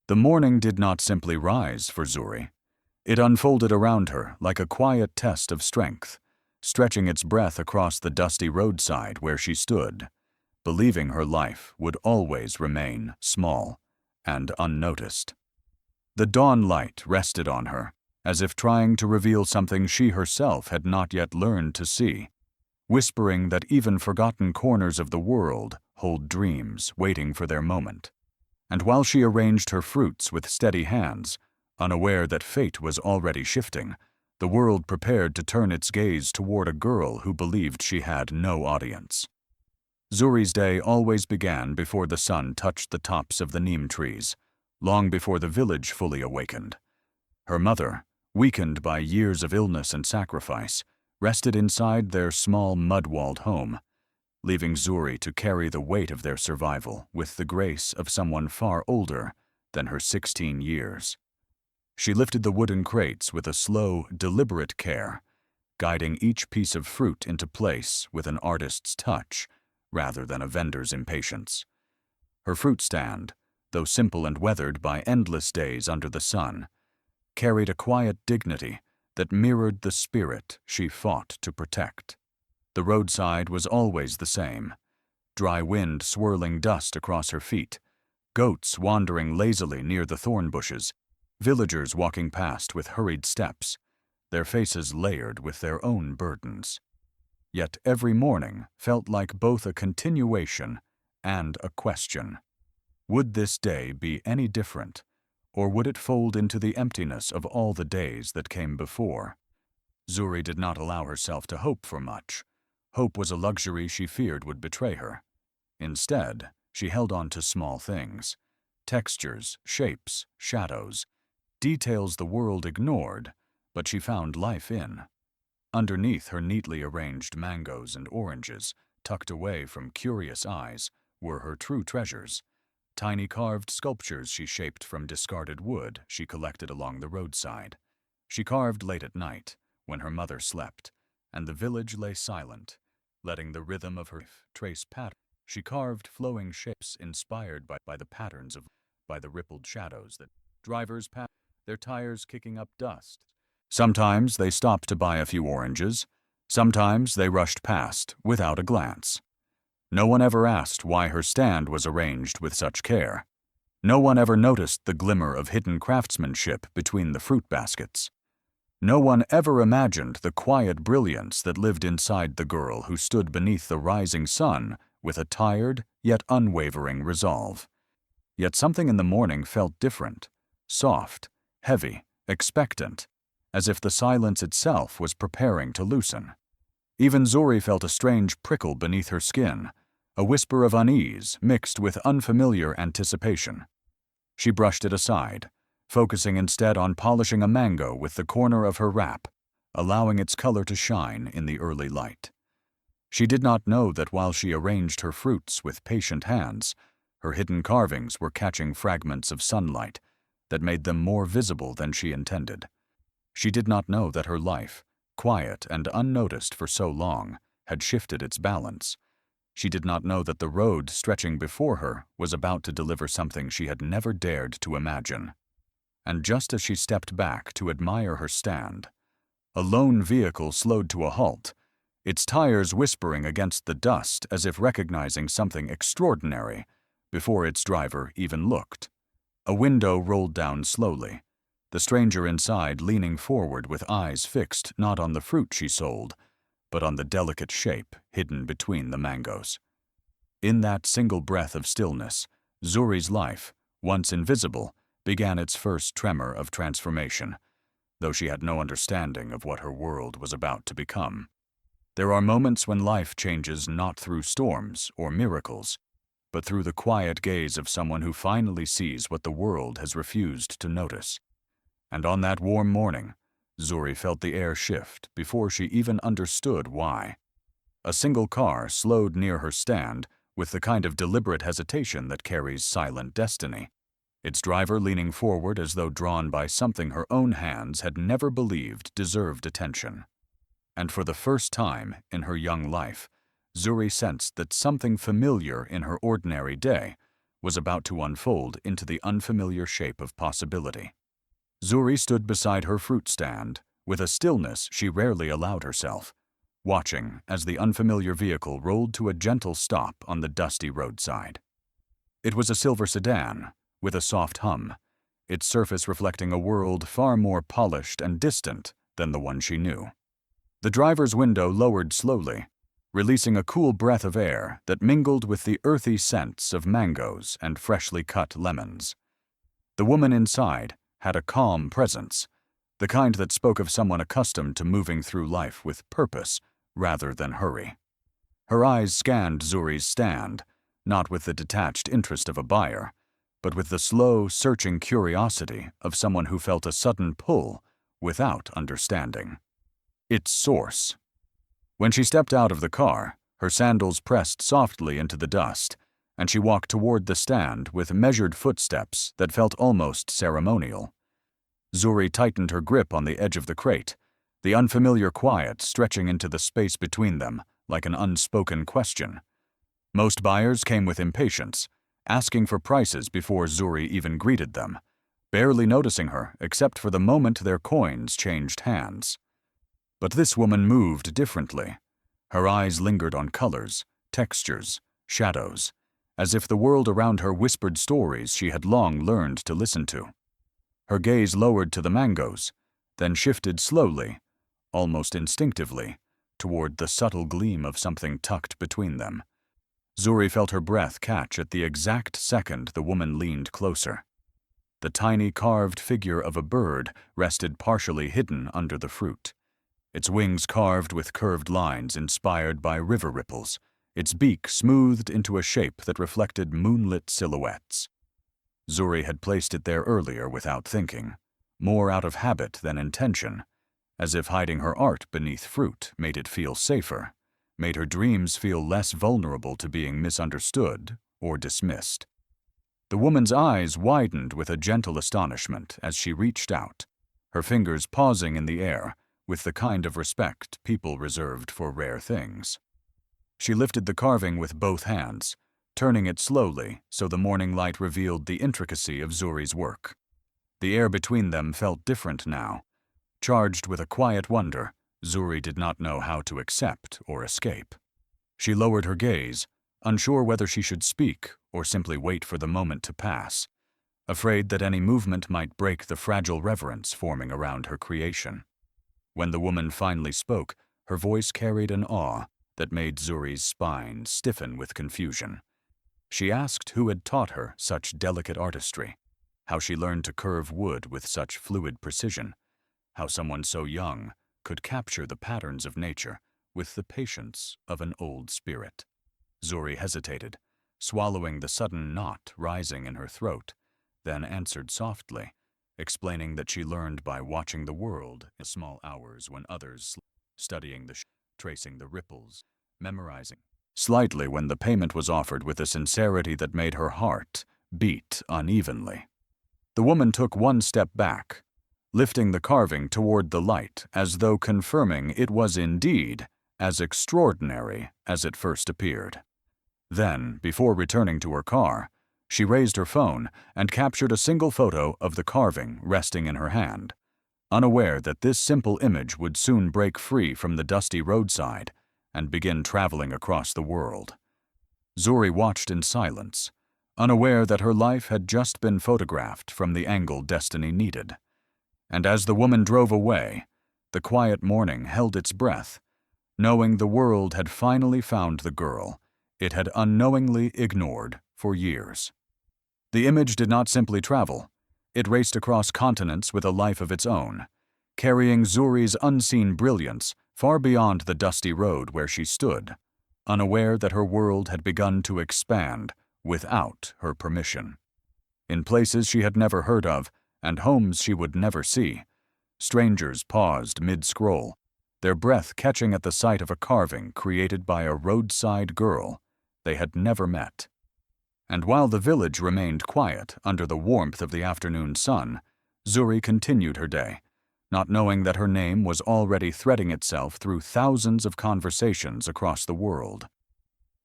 The morning did not simply rise for Zuri. It unfolded around her like a quiet test of strength, stretching its breadth across the dusty roadside where she stood, believing her life would always remain small and unnoticed. The dawn light rested on her, as if trying to reveal something she herself had not yet learned to see, whispering that even forgotten corners of the world hold dreams waiting for their moment. And while she arranged her fruits with steady hands, unaware that fate was already shifting, the world prepared to turn its gaze toward a girl who believed she had no audience. Zuri's day always began before the sun touched the tops of the neem trees, long before the village fully awakened. Her mother, weakened by years of illness and sacrifice, rested inside their small mud-walled home, leaving Zuri to carry the weight of their survival with the grace of someone far older than her 16 years. She lifted the wooden crates with a slow, deliberate care, guiding each piece of fruit into place with an artist's touch rather than a vendor's impatience. Her fruit stand, though simple and weathered by endless days under the sun, carried a quiet dignity that mirrored the spirit she fought to protect. The roadside was always the same, dry wind swirling dust across her feet, goats wandering lazily near the thorn bushes, villagers walking past with hurried steps, their faces layered with their own burdens. Yet every morning felt like both a continuation and a question. Would this day be any different, or would it fold into the emptiness of all the days that came before? Zuri did not allow herself to hope for much. Hope was a luxury she feared would betray her. Instead, she held on to small things, textures, shapes, shadows, details the world ignored, but she found life in. Underneath her neatly arranged mangoes and oranges, tucked away from curious eyes, were her true treasures. Tiny carved sculptures she shaped from discarded wood she collected along the roadside. She carved late at night, when her mother slept, and the village lay silent, letting the rhythm of her trace patterns. She carved flowing shapes inspired by the patterns by the rippled shadows that drivers passed, their tires kicking up dust. Sometimes they stopped to buy a few oranges. Sometimes they rushed past without a glance. No one ever asked why her stand was arranged with such care. No one ever noticed the glimmer of hidden craftsmanship between the fruit baskets. No one ever imagined the quiet brilliance that lived inside the girl who stood beneath the rising sun with a tired yet unwavering resolve. Yet something in the morning felt different, soft, heavy, expectant, as if the silence itself was preparing to loosen. Even Zuri felt a strange prickle beneath her skin, a whisper of unease mixed with unfamiliar anticipation. She brushed it aside, focusing instead on polishing a mango with the corner of her wrap, allowing its color to shine in the early light. She did not know that while she arranged her fruits with patient hands, her hidden carvings were catching fragments of sunlight that made them more visible than she intended. She did not know that her life, quiet and unnoticed for so long, had shifted its balance. She did not know that the road stretching before her was about to deliver something she had never dared to imagine. And just as she stepped back to admire her stand, a lone vehicle slowed to a halt, its tires whispering against the dust as if recognizing something extraordinary before its driver even looked. A window rolled down slowly, the stranger inside leaning forward with eyes fixed not on the fruit she sold, but on the delicate shape hidden between the mangoes. In that single breath of stillness, Zuri's life, once invisible, began its first tremor of transformation, though she had no understanding of what her world was about to become. There are moments when life changes not through storms or miracles, but through the quiet gaze of someone who finally sees what the world has refused to notice. And on that warm morning, Zuri felt the air shift before she even understood why. A single car slowed near her stand with the kind of deliberate hesitation that carries silent destiny, its driver leaning forward as though drawn by something her own hands had never believed deserved attention. And for the first time in her young life, Zuri sensed that something familiar in her ordinary day was about to unfold into the unfamiliar shape of possibility. Zuri stood beside her fruit stand, with a stillness she rarely allowed herself, watching as the unfamiliar vehicle rolled to a gentle stop on the dusty roadside. It was a silver sedan, with a soft hum, its surface reflecting a world far more polished and distant than the one she knew. The driver's window lowered slowly, releasing a cool breath of air that mingled with the earthy scents of mangoes and freshly cut lemons. The woman inside had a calm presence, the kind that spoke of someone accustomed to moving through life with purpose rather than hurry. Her eyes scanned Zuri's stand, not with the detached interest of a buyer, but with the slow, searching curiosity of someone who felt a sudden pull without understanding its source. When she stepped out of the car, her sandals pressed softly into the dust, and she walked toward the stand with measured footsteps that felt almost ceremonial. Zuri tightened her grip on the edge of the crate, the unfamiliar quiet stretching into the space between them like an unspoken question. Most buyers came with impatience, asking for prices before Zuri even greeted them, barely noticing her except for the moment their coins changed hands. But this woman moved differently. Her eyes lingered on colors, textures, shadows, as if the world around her whispered stories she had long learned to listen to. Her gaze lowered to the mangoes, then shifted slowly, almost instinctively, toward the subtle gleam of something tucked between them. Zuri felt her breath catch at the exact second the woman leaned closer. The tiny carved figure of a bird rested partially hidden under the fruit, its wings carved with curved lines inspired by river ripples, its beak smoothed into a shape that reflected moonlit silhouettes. Zuri had placed it there earlier without thinking, more out of habit than intention, as if hiding her art beneath fruit made it feel safer, made her dreams feel less vulnerable to being misunderstood or dismissed. The woman's eyes widened with a gentle astonishment as she reached out, her fingers pausing in the air with the kind of respect people reserved for rare things. She lifted the carving with both hands, turning it slowly so the morning light revealed the intricacy of Zuri's work. The air between them felt different now. Charged with a quiet wonder, Zuri did not know how to accept or escape. She lowered her gaze, unsure whether she should speak or simply wait for the moment to pass, afraid that any movement might break the fragile reverence forming around her creation. When the woman finally spoke, her voice carried an awe that made Zuri's spine stiffen with confusion. She asked who had taught her such delicate artistry, how she learned to curve wood with such fluid precision, how someone so young could capture the patterns of nature with the patience of an old spirit. Zuri hesitated, swallowing the sudden knot rising in her throat, then answered softly, explaining that she learned by watching the world in small hours when others studying tracing the ripples, memorizing slightly when the payment was offered with a sincerity that made her heart beat unevenly. The woman took one step back, lifting the carving toward the light as though confirming it was indeed as extraordinary as it first appeared. Then, before returning to her car, she raised her phone and captured a single photo of the carving resting in her hand, unaware that this simple image would soon break free from the dusty roadside and begin traveling across the world. Zuri watched in silence, unaware that her life had just been photographed from the angle destiny needed. And as the woman drove away, the quiet morning held its breath, knowing the world had finally found the girl it had unknowingly ignored for years. The image did not simply travel. It raced across continents with a life of its own, carrying Zuri's unseen brilliance far beyond the dusty road where she stood, unaware that her world had begun to expand without her permission. In places she had never heard of and homes she would never see, strangers paused mid-scroll, their breath catching at the sight of a carving created by a roadside girl they had never met. And while the village remained quiet under the warmth of the afternoon sun, Zuri continued her day, not knowing that her name was already threading itself through thousands of conversations across the world.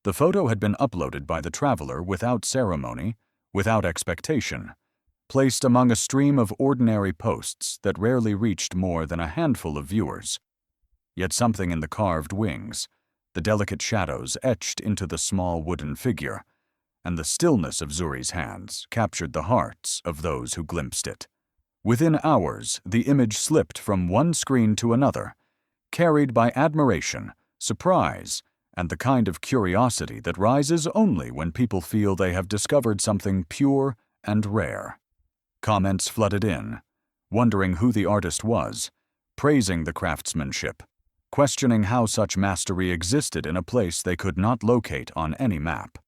The photo had been uploaded by the traveler without ceremony, without expectation, placed among a stream of ordinary posts that rarely reached more than a handful of viewers. Yet something in the carved wings, the delicate shadows etched into the small wooden figure, and the stillness of Zuri's hands captured the hearts of those who glimpsed it. Within hours, the image slipped from one screen to another, carried by admiration, surprise, and the kind of curiosity that rises only when people feel they have discovered something pure and rare. Comments flooded in, wondering who the artist was, praising the craftsmanship, questioning how such mastery existed in a place they could not locate on any map.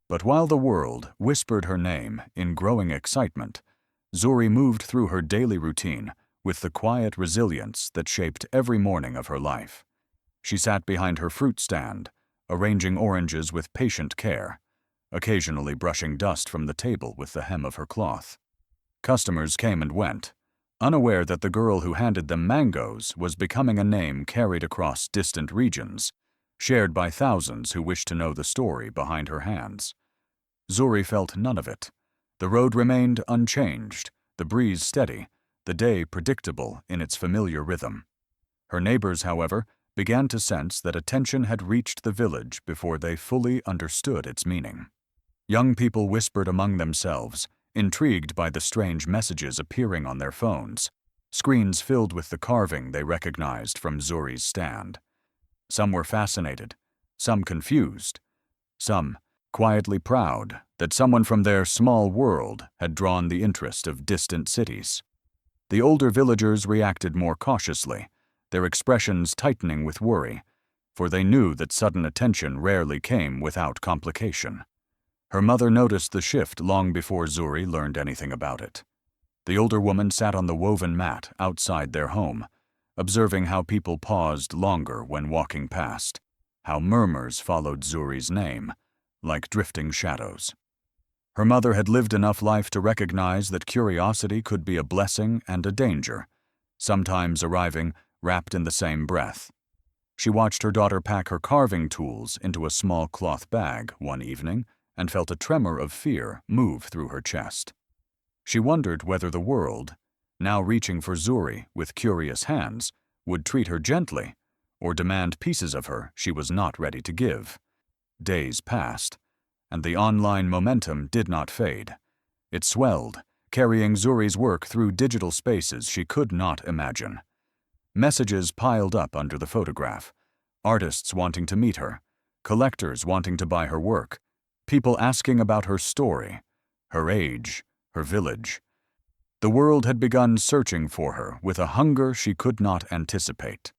But while the world whispered her name in growing excitement, Zuri moved through her daily routine with the quiet resilience that shaped every morning of her life. She sat behind her fruit stand, arranging oranges with patient care, occasionally brushing dust from the table with the hem of her cloth. Customers came and went, unaware that the girl who handed them mangoes was becoming a name carried across distant regions, shared by thousands who wished to know the story behind her hands. Zuri felt none of it. The road remained unchanged, the breeze steady, the day predictable in its familiar rhythm. Her neighbors, however, began to sense that attention had reached the village before they fully understood its meaning. Young people whispered among themselves, intrigued by the strange messages appearing on their phones, screens filled with the carving they recognized from Zuri's stand. Some were fascinated, some confused, some quietly proud that someone from their small world had drawn the interest of distant cities. The older villagers reacted more cautiously, their expressions tightening with worry, for they knew that sudden attention rarely came without complication. Her mother noticed the shift long before Zuri learned anything about it. The older woman sat on the woven mat outside their home, observing how people paused longer when walking past, how murmurs followed Zuri's name, like drifting shadows. Her mother had lived enough life to recognize that curiosity could be a blessing and a danger, sometimes arriving wrapped in the same breath. She watched her daughter pack her carving tools into a small cloth bag one evening and felt a tremor of fear move through her chest. She wondered whether the world, now reaching for Zuri with curious hands, would treat her gently or demand pieces of her she was not ready to give. Days passed, and the online momentum did not fade. It swelled, carrying Zuri's work through digital spaces she could not imagine. Messages piled up under the photograph, artists wanting to meet her, collectors wanting to buy her work, people asking about her story, her age, her village. The world had begun searching for her with a hunger she could not anticipate.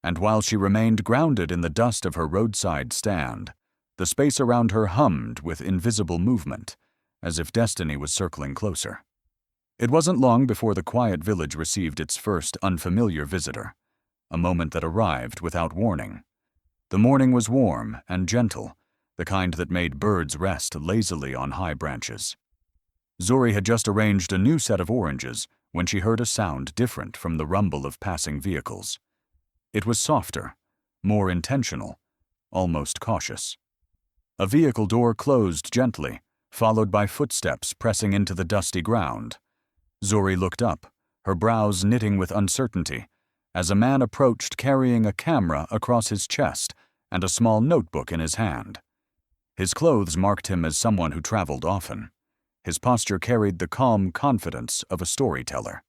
And while she remained grounded in the dust of her roadside stand, the space around her hummed with invisible movement, as if destiny was circling closer. It wasn't long before the quiet village received its first unfamiliar visitor, a moment that arrived without warning. The morning was warm and gentle, the kind that made birds rest lazily on high branches. Zuri had just arranged a new set of oranges when she heard a sound different from the rumble of passing vehicles. It was softer, more intentional, almost cautious. A vehicle door closed gently, followed by footsteps pressing into the dusty ground. Zuri looked up, her brows knitting with uncertainty, as a man approached carrying a camera across his chest and a small notebook in his hand. His clothes marked him as someone who traveled often. His posture carried the calm confidence of a storyteller.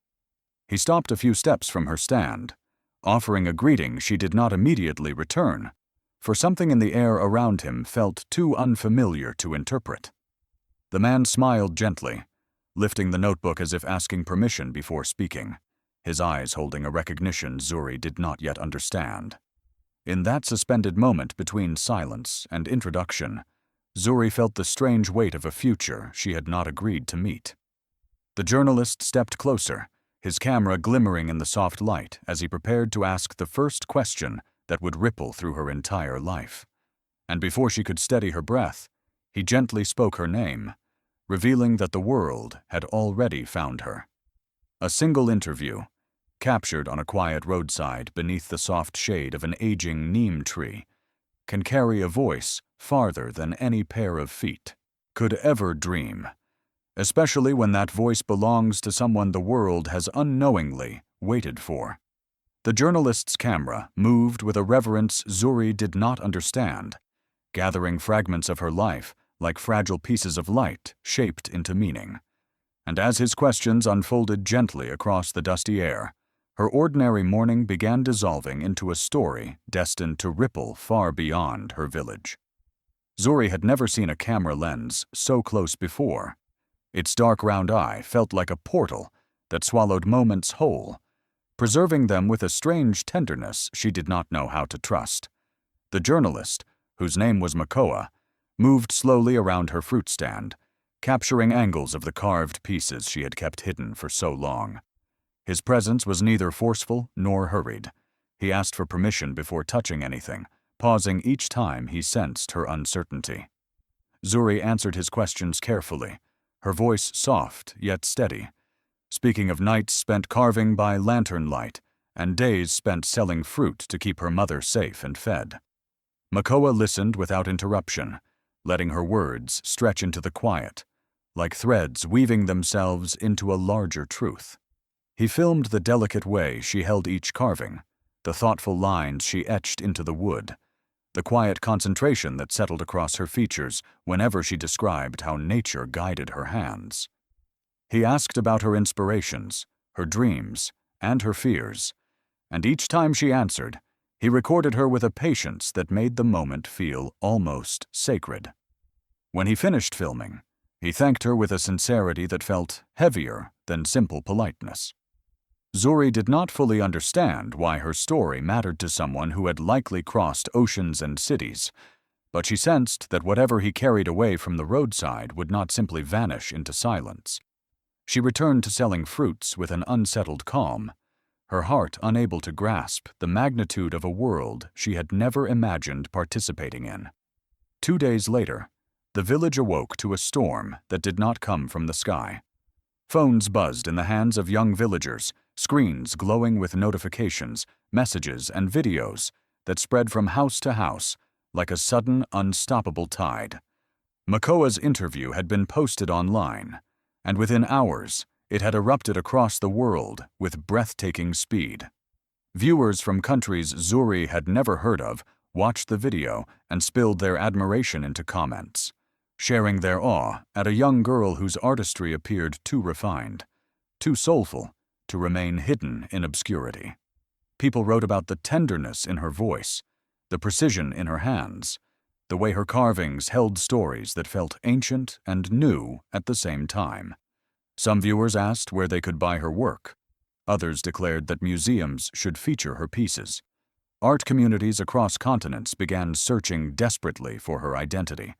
He stopped a few steps from her stand, offering a greeting she did not immediately return, for something in the air around him felt too unfamiliar to interpret. The man smiled gently, lifting the notebook as if asking permission before speaking, his eyes holding a recognition Zuri did not yet understand. In that suspended moment between silence and introduction, Zuri felt the strange weight of a future she had not agreed to meet. The journalist stepped closer, his camera glimmering in the soft light as he prepared to ask the first question that would ripple through her entire life. And before she could steady her breath, he gently spoke her name, revealing that the world had already found her. A single interview, captured on a quiet roadside beneath the soft shade of an aging neem tree, can carry a voice farther than any pair of feet could ever dream, especially when that voice belongs to someone the world has unknowingly waited for. The journalist's camera moved with a reverence Zuri did not understand, gathering fragments of her life like fragile pieces of light shaped into meaning. And as his questions unfolded gently across the dusty air, her ordinary morning began dissolving into a story destined to ripple far beyond her village. Zuri had never seen a camera lens so close before. Its dark round eye felt like a portal that swallowed moments whole, preserving them with a strange tenderness she did not know how to trust. The journalist, whose name was Makoa, moved slowly around her fruit stand, capturing angles of the carved pieces she had kept hidden for so long. His presence was neither forceful nor hurried. He asked for permission before touching anything, pausing each time he sensed her uncertainty. Zuri answered his questions carefully, her voice soft yet steady, speaking of nights spent carving by lantern light and days spent selling fruit to keep her mother safe and fed. Makoa listened without interruption, letting her words stretch into the quiet, like threads weaving themselves into a larger truth. He filmed the delicate way she held each carving, the thoughtful lines she etched into the wood, the quiet concentration that settled across her features whenever she described how nature guided her hands. He asked about her inspirations, her dreams, and her fears, and each time she answered, he recorded her with a patience that made the moment feel almost sacred. When he finished filming, he thanked her with a sincerity that felt heavier than simple politeness. Zuri did not fully understand why her story mattered to someone who had likely crossed oceans and cities, but she sensed that whatever he carried away from the roadside would not simply vanish into silence. She returned to selling fruits with an unsettled calm, her heart unable to grasp the magnitude of a world she had never imagined participating in. 2 days later, the village awoke to a storm that did not come from the sky. Phones buzzed in the hands of young villagers, screens glowing with notifications, messages, and videos that spread from house to house like a sudden, unstoppable tide. Makoa's interview had been posted online, and within hours, it had erupted across the world with breathtaking speed. Viewers from countries Zuri had never heard of watched the video and spilled their admiration into comments, sharing their awe at a young girl whose artistry appeared too refined, too soulful, to remain hidden in obscurity. People wrote about the tenderness in her voice, the precision in her hands, the way her carvings held stories that felt ancient and new at the same time. Some viewers asked where they could buy her work. Others declared that museums should feature her pieces. Art communities across continents began searching desperately for her identity,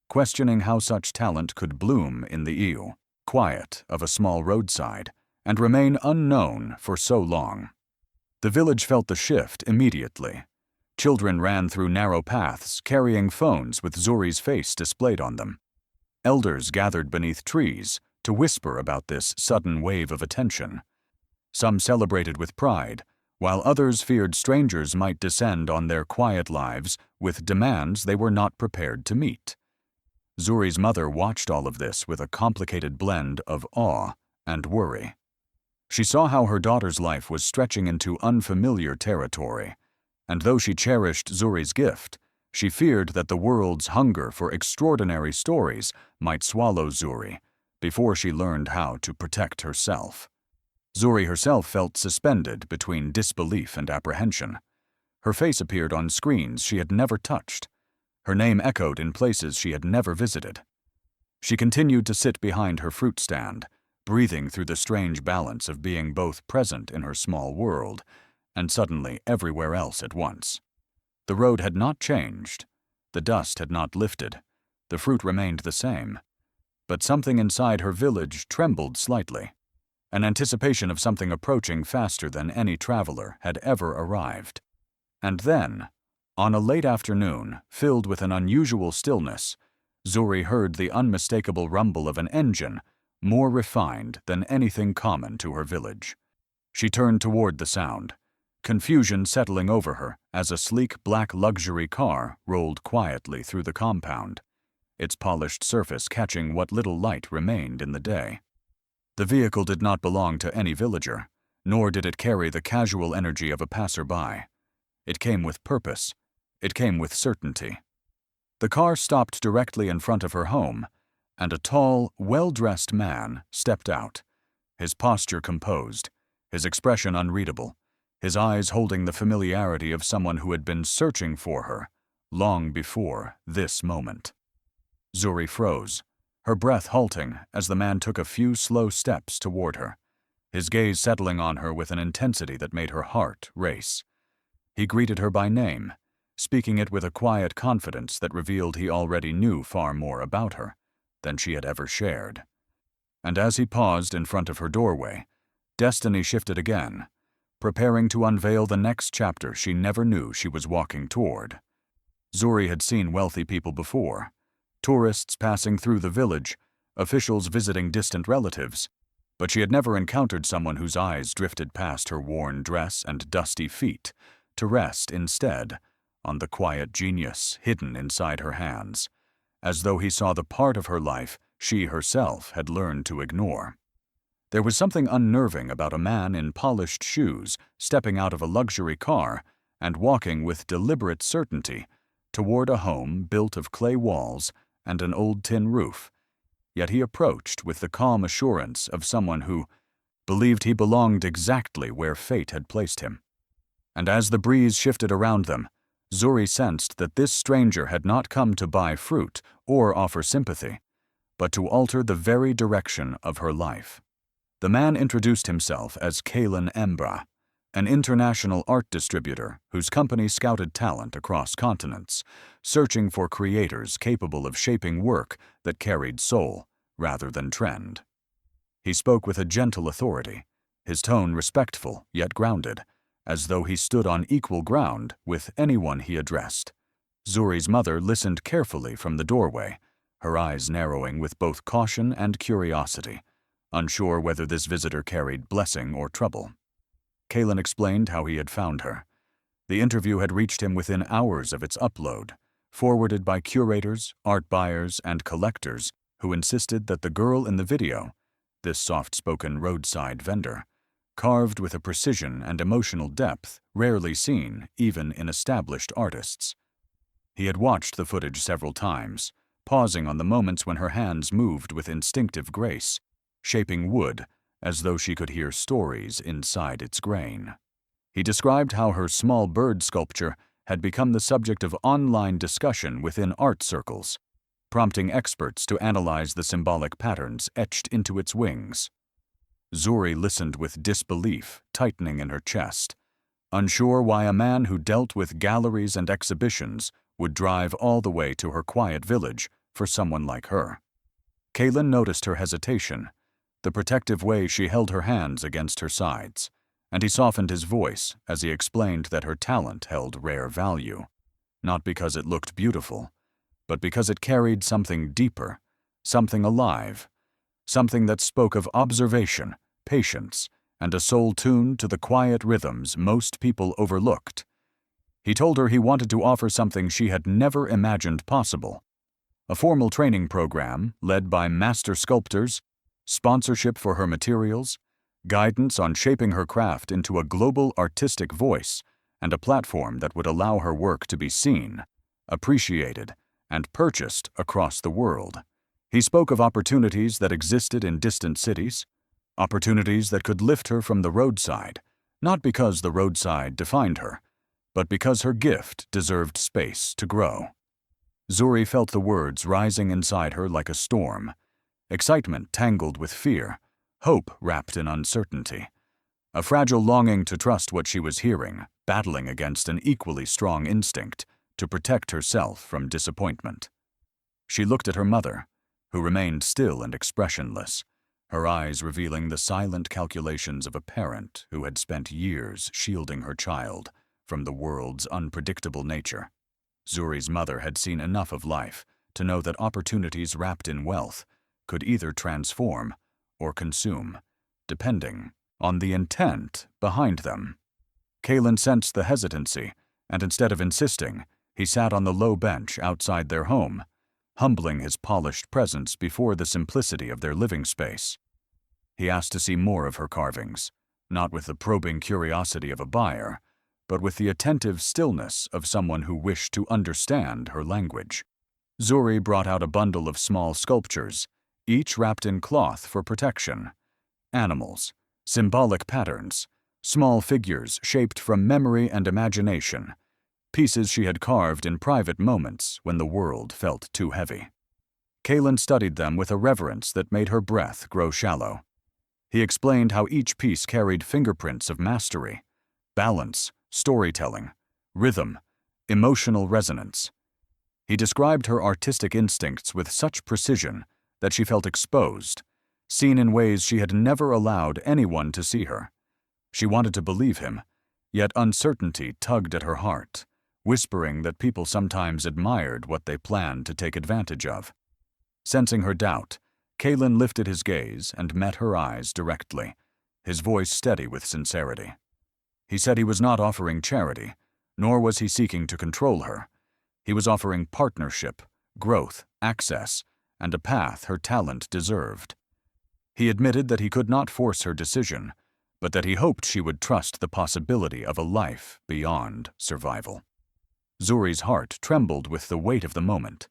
questioning how such talent could bloom in the quiet of a small roadside and remain unknown for so long. The village felt the shift immediately. Children ran through narrow paths carrying phones with Zuri's face displayed on them. Elders gathered beneath trees to whisper about this sudden wave of attention. Some celebrated with pride, while others feared strangers might descend on their quiet lives with demands they were not prepared to meet. Zuri's mother watched all of this with a complicated blend of awe and worry. She saw how her daughter's life was stretching into unfamiliar territory, and though she cherished Zuri's gift, she feared that the world's hunger for extraordinary stories might swallow Zuri before she learned how to protect herself. Zuri herself felt suspended between disbelief and apprehension. Her face appeared on screens she had never touched. Her name echoed in places she had never visited. She continued to sit behind her fruit stand, breathing through the strange balance of being both present in her small world and suddenly everywhere else at once. The road had not changed. The dust had not lifted. The fruit remained the same. But something inside her village trembled slightly, an anticipation of something approaching faster than any traveler had ever arrived. And then, on a late afternoon filled with an unusual stillness, Zuri heard the unmistakable rumble of an engine more refined than anything common to her village. She turned toward the sound, confusion settling over her as a sleek black luxury car rolled quietly through the compound. its polished surface catching what little light remained in the day. The vehicle did not belong to any villager, nor did it carry the casual energy of a passerby. It came with purpose. It came with certainty. The car stopped directly in front of her home, and a tall, well-dressed man stepped out, his posture composed, his expression unreadable, his eyes holding the familiarity of someone who had been searching for her long before this moment. Zuri froze, her breath halting as the man took a few slow steps toward her, his gaze settling on her with an intensity that made her heart race. He greeted her by name, speaking it with a quiet confidence that revealed he already knew far more about her than she had ever shared. And as he paused in front of her doorway, destiny shifted again, preparing to unveil the next chapter she never knew she was walking toward. Zuri had seen wealthy people before, tourists passing through the village, officials visiting distant relatives, but she had never encountered someone whose eyes drifted past her worn dress and dusty feet to rest instead on the quiet genius hidden inside her hands, as though he saw the part of her life she herself had learned to ignore. There was something unnerving about a man in polished shoes stepping out of a luxury car and walking with deliberate certainty toward a home built of clay walls and an old tin roof, yet he approached with the calm assurance of someone who believed he belonged exactly where fate had placed him. And as the breeze shifted around them, Zuri sensed that this stranger had not come to buy fruit or offer sympathy, but to alter the very direction of her life. The man introduced himself as Kalen Embra, an international art distributor whose company scouted talent across continents, searching for creators capable of shaping work that carried soul rather than trend. He spoke with a gentle authority, his tone respectful yet grounded, as though he stood on equal ground with anyone he addressed. Zuri's mother listened carefully from the doorway, her eyes narrowing with both caution and curiosity, unsure whether this visitor carried blessing or trouble. Kalen explained how he had found her. The interview had reached him within hours of its upload, forwarded by curators, art buyers, and collectors who insisted that the girl in the video, this soft-spoken roadside vendor, carved with a precision and emotional depth rarely seen even in established artists. He had watched the footage several times, pausing on the moments when her hands moved with instinctive grace, shaping wood as though she could hear stories inside its grain. He described how her small bird sculpture had become the subject of online discussion within art circles, prompting experts to analyze the symbolic patterns etched into its wings. Zuri listened with disbelief tightening in her chest, unsure why a man who dealt with galleries and exhibitions would drive all the way to her quiet village for someone like her. Kalen noticed her hesitation, the protective way she held her hands against her sides, and he softened his voice as he explained that her talent held rare value, not because it looked beautiful, but because it carried something deeper, something alive, something that spoke of observation, patience, and a soul tuned to the quiet rhythms most people overlooked. He told her he wanted to offer something she had never imagined possible: a formal training program led by master sculptors, sponsorship for her materials, guidance on shaping her craft into a global artistic voice, and a platform that would allow her work to be seen, appreciated, and purchased across the world. He spoke of opportunities that existed in distant cities, opportunities that could lift her from the roadside, not because the roadside defined her, but because her gift deserved space to grow. Zuri felt the words rising inside her like a storm, excitement tangled with fear, hope wrapped in uncertainty, a fragile longing to trust what she was hearing, battling against an equally strong instinct to protect herself from disappointment. She looked at her mother, who remained still and expressionless, her eyes revealing the silent calculations of a parent who had spent years shielding her child from the world's unpredictable nature. Zuri's mother had seen enough of life to know that opportunities wrapped in wealth could either transform or consume, depending on the intent behind them. Kalen sensed the hesitancy, and instead of insisting, he sat on the low bench outside their home, humbling his polished presence before the simplicity of their living space. He asked to see more of her carvings, not with the probing curiosity of a buyer, but with the attentive stillness of someone who wished to understand her language. Zuri brought out a bundle of small sculptures, each wrapped in cloth for protection. Animals, symbolic patterns, small figures shaped from memory and imagination, pieces she had carved in private moments when the world felt too heavy. Kaelin studied them with a reverence that made her breath grow shallow. He explained how each piece carried fingerprints of mastery, balance, storytelling, rhythm, emotional resonance. He described her artistic instincts with such precision that she felt exposed, seen in ways she had never allowed anyone to see her. She wanted to believe him, yet uncertainty tugged at her heart, whispering that people sometimes admired what they planned to take advantage of. Sensing her doubt, Kaelin lifted his gaze and met her eyes directly, his voice steady with sincerity. He said he was not offering charity, nor was he seeking to control her. He was offering partnership, growth, access, and a path her talent deserved. He admitted that he could not force her decision, but that he hoped she would trust the possibility of a life beyond survival. Zuri's heart trembled with the weight of the moment.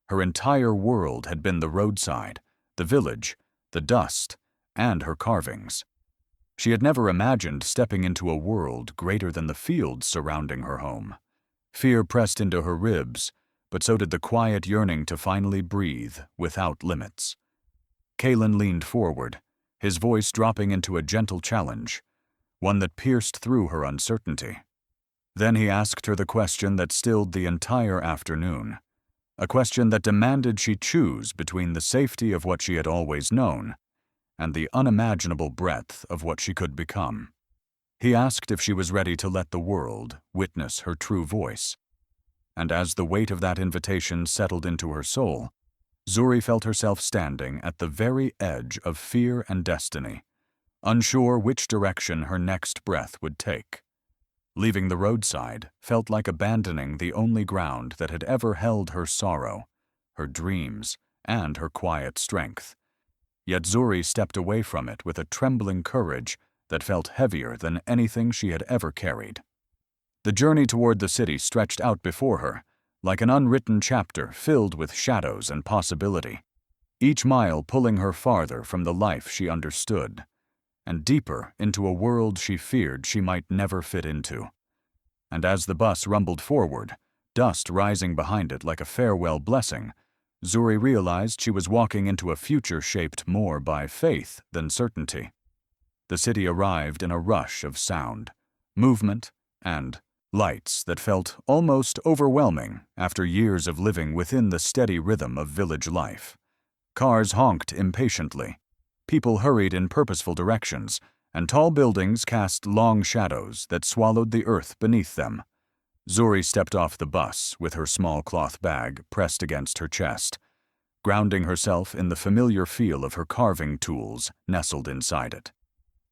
Her entire world had been the roadside, the village, the dust, and her carvings. She had never imagined stepping into a world greater than the fields surrounding her home. Fear pressed into her ribs, but so did the quiet yearning to finally breathe without limits. Kaelin leaned forward, his voice dropping into a gentle challenge, one that pierced through her uncertainty. Then he asked her the question that stilled the entire afternoon, a question that demanded she choose between the safety of what she had always known and the unimaginable breadth of what she could become. He asked if she was ready to let the world witness her true voice. And as the weight of that invitation settled into her soul, Zuri felt herself standing at the very edge of fear and destiny, unsure which direction her next breath would take. Leaving the roadside felt like abandoning the only ground that had ever held her sorrow, her dreams, and her quiet strength. Yet Zuri stepped away from it with a trembling courage that felt heavier than anything she had ever carried. The journey toward the city stretched out before her, like an unwritten chapter filled with shadows and possibility, each mile pulling her farther from the life she understood, and deeper into a world she feared she might never fit into. And as the bus rumbled forward, dust rising behind it like a farewell blessing, Zuri realized she was walking into a future shaped more by faith than certainty. The city arrived in a rush of sound, movement, and lights that felt almost overwhelming after years of living within the steady rhythm of village life. Cars honked impatiently, people hurried in purposeful directions, and tall buildings cast long shadows that swallowed the earth beneath them. Zuri stepped off the bus with her small cloth bag pressed against her chest, grounding herself in the familiar feel of her carving tools nestled inside it.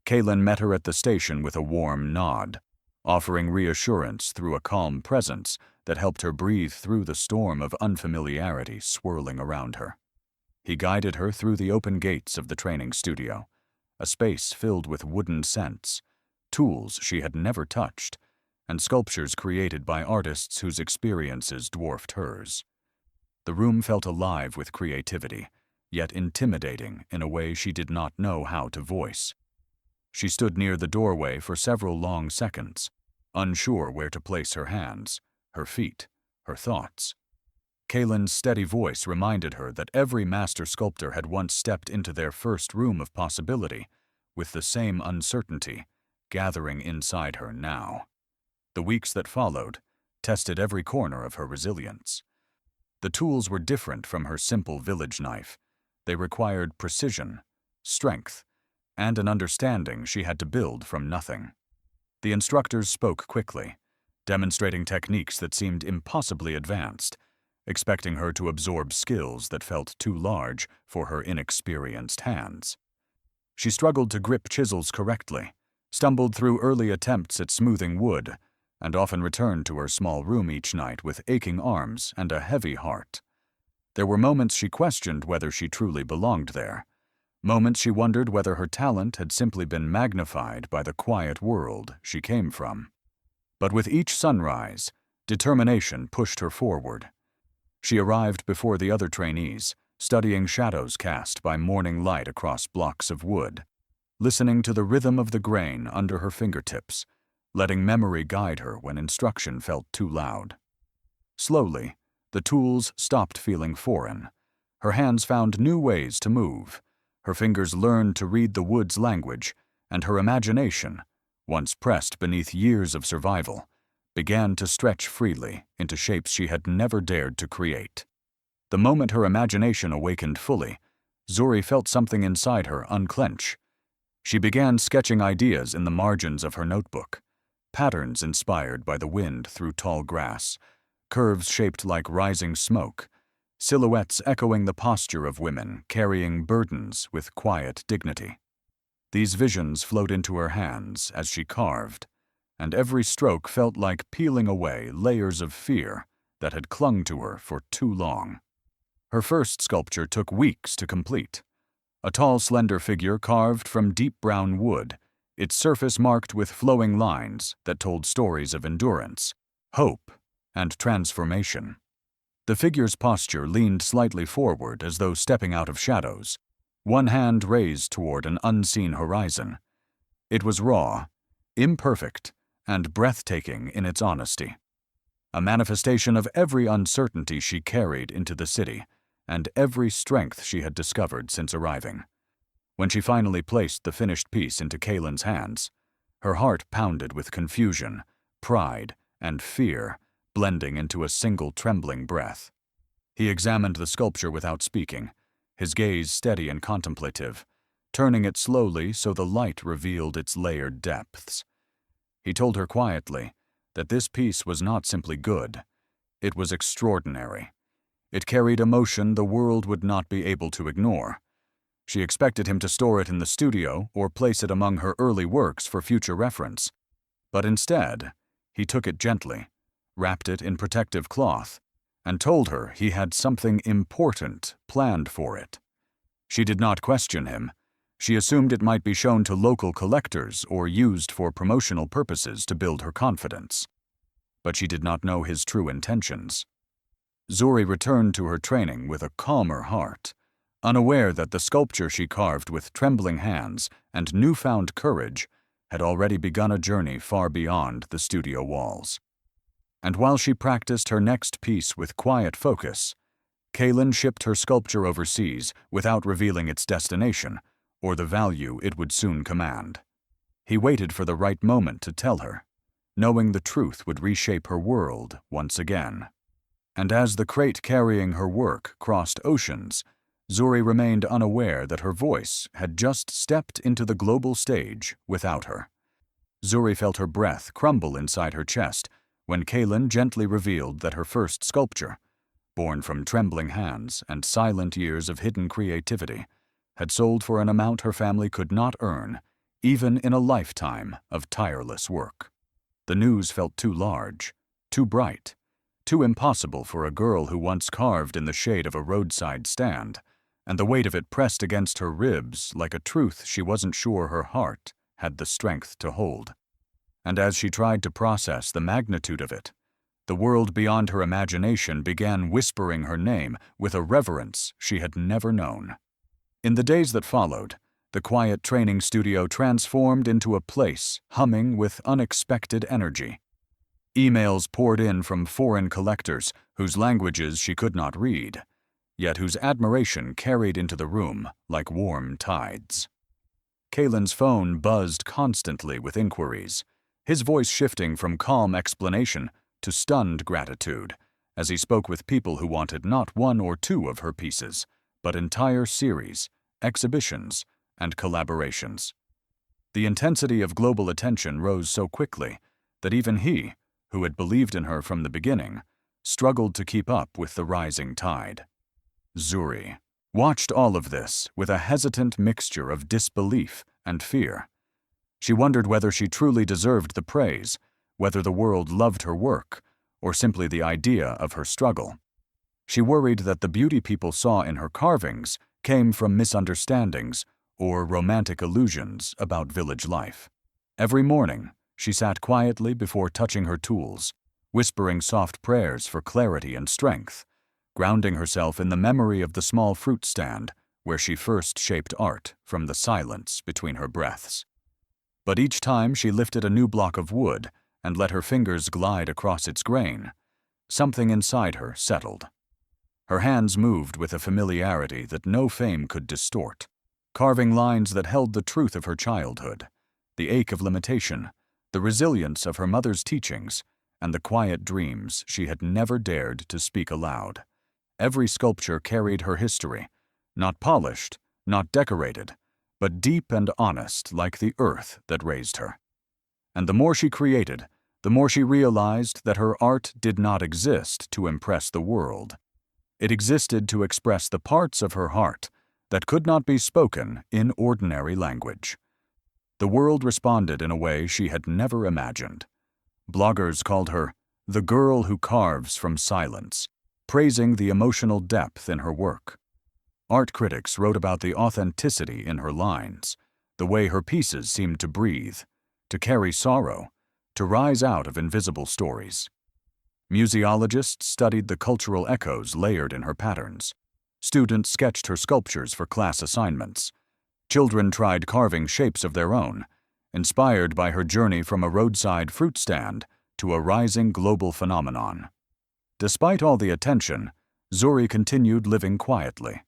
Kaelin met her at the station with a warm nod, offering reassurance through a calm presence that helped her breathe through the storm of unfamiliarity swirling around her. He guided her through the open gates of the training studio, a space filled with wooden scents, tools she had never touched, and sculptures created by artists whose experiences dwarfed hers. The room felt alive with creativity, yet intimidating in a way she did not know how to voice. She stood near the doorway for several long seconds, unsure where to place her hands, her feet, her thoughts. Kaelin's steady voice reminded her that every master sculptor had once stepped into their first room of possibility, with the same uncertainty gathering inside her now. The weeks that followed tested every corner of her resilience. The tools were different from her simple village knife. They required precision, strength, and an understanding she had to build from nothing. The instructors spoke quickly, demonstrating techniques that seemed impossibly advanced, expecting her to absorb skills that felt too large for her inexperienced hands. She struggled to grip chisels correctly, stumbled through early attempts at smoothing wood, and often returned to her small room each night with aching arms and a heavy heart. There were moments she questioned whether she truly belonged there. Moments she wondered whether her talent had simply been magnified by the quiet world she came from. But with each sunrise, determination pushed her forward. She arrived before the other trainees, studying shadows cast by morning light across blocks of wood, listening to the rhythm of the grain under her fingertips, letting memory guide her when instruction felt too loud. Slowly, the tools stopped feeling foreign. Her hands found new ways to move. Her fingers learned to read the wood's language, and her imagination, once pressed beneath years of survival, began to stretch freely into shapes she had never dared to create. The moment her imagination awakened fully, Zuri felt something inside her unclench. She began sketching ideas in the margins of her notebook, patterns inspired by the wind through tall grass, curves shaped like rising smoke, silhouettes echoing the posture of women carrying burdens with quiet dignity. These visions flowed into her hands as she carved, and every stroke felt like peeling away layers of fear that had clung to her for too long. Her first sculpture took weeks to complete. A tall, slender figure carved from deep brown wood, its surface marked with flowing lines that told stories of endurance, hope, and transformation. The figure's posture leaned slightly forward as though stepping out of shadows, one hand raised toward an unseen horizon. It was raw, imperfect, and breathtaking in its honesty. A manifestation of every uncertainty she carried into the city, and every strength she had discovered since arriving. When she finally placed the finished piece into Kalen's hands, her heart pounded with confusion, pride, and fear, blending into a single trembling breath. He examined the sculpture without speaking, his gaze steady and contemplative, turning it slowly so the light revealed its layered depths. He told her quietly that this piece was not simply good, it was extraordinary. It carried emotion the world would not be able to ignore. She expected him to store it in the studio or place it among her early works for future reference. But instead, he took it gently, wrapped it in protective cloth, and told her he had something important planned for it. She did not question him. She assumed it might be shown to local collectors or used for promotional purposes to build her confidence. But she did not know his true intentions. Zuri returned to her training with a calmer heart, unaware that the sculpture she carved with trembling hands and newfound courage had already begun a journey far beyond the studio walls. And while she practiced her next piece with quiet focus, Kalen shipped her sculpture overseas without revealing its destination or the value it would soon command. He waited for the right moment to tell her, knowing the truth would reshape her world once again. And as the crate carrying her work crossed oceans, Zuri remained unaware that her voice had just stepped into the global stage without her. Zuri felt her breath crumble inside her chest when Kalen gently revealed that her first sculpture, born from trembling hands and silent years of hidden creativity, had sold for an amount her family could not earn, even in a lifetime of tireless work. The news felt too large, too bright, too impossible for a girl who once carved in the shade of a roadside stand, and the weight of it pressed against her ribs like a truth she wasn't sure her heart had the strength to hold. And as she tried to process the magnitude of it, the world beyond her imagination began whispering her name with a reverence she had never known. In the days that followed, the quiet training studio transformed into a place humming with unexpected energy. Emails poured in from foreign collectors whose languages she could not read, yet whose admiration carried into the room like warm tides. Kalen's phone buzzed constantly with inquiries, his voice shifting from calm explanation to stunned gratitude as he spoke with people who wanted not one or two of her pieces, but entire series, exhibitions, and collaborations. The intensity of global attention rose so quickly that even he, who had believed in her from the beginning, struggled to keep up with the rising tide. Zuri watched all of this with a hesitant mixture of disbelief and fear. She wondered whether she truly deserved the praise, whether the world loved her work, or simply the idea of her struggle. She worried that the beauty people saw in her carvings came from misunderstandings or romantic illusions about village life. Every morning, she sat quietly before touching her tools, whispering soft prayers for clarity and strength, grounding herself in the memory of the small fruit stand where she first shaped art from the silence between her breaths. But each time she lifted a new block of wood and let her fingers glide across its grain, something inside her settled. Her hands moved with a familiarity that no fame could distort, carving lines that held the truth of her childhood, the ache of limitation, the resilience of her mother's teachings, and the quiet dreams she had never dared to speak aloud. Every sculpture carried her history, not polished, not decorated, but deep and honest like the earth that raised her. And the more she created, the more she realized that her art did not exist to impress the world. It existed to express the parts of her heart that could not be spoken in ordinary language. The world responded in a way she had never imagined. Bloggers called her the girl who carves from silence, praising the emotional depth in her work. Art critics wrote about the authenticity in her lines, the way her pieces seemed to breathe, to carry sorrow, to rise out of invisible stories. Museologists studied the cultural echoes layered in her patterns. Students sketched her sculptures for class assignments. Children tried carving shapes of their own, inspired by her journey from a roadside fruit stand to a rising global phenomenon. Despite all the attention, Zuri continued living quietly.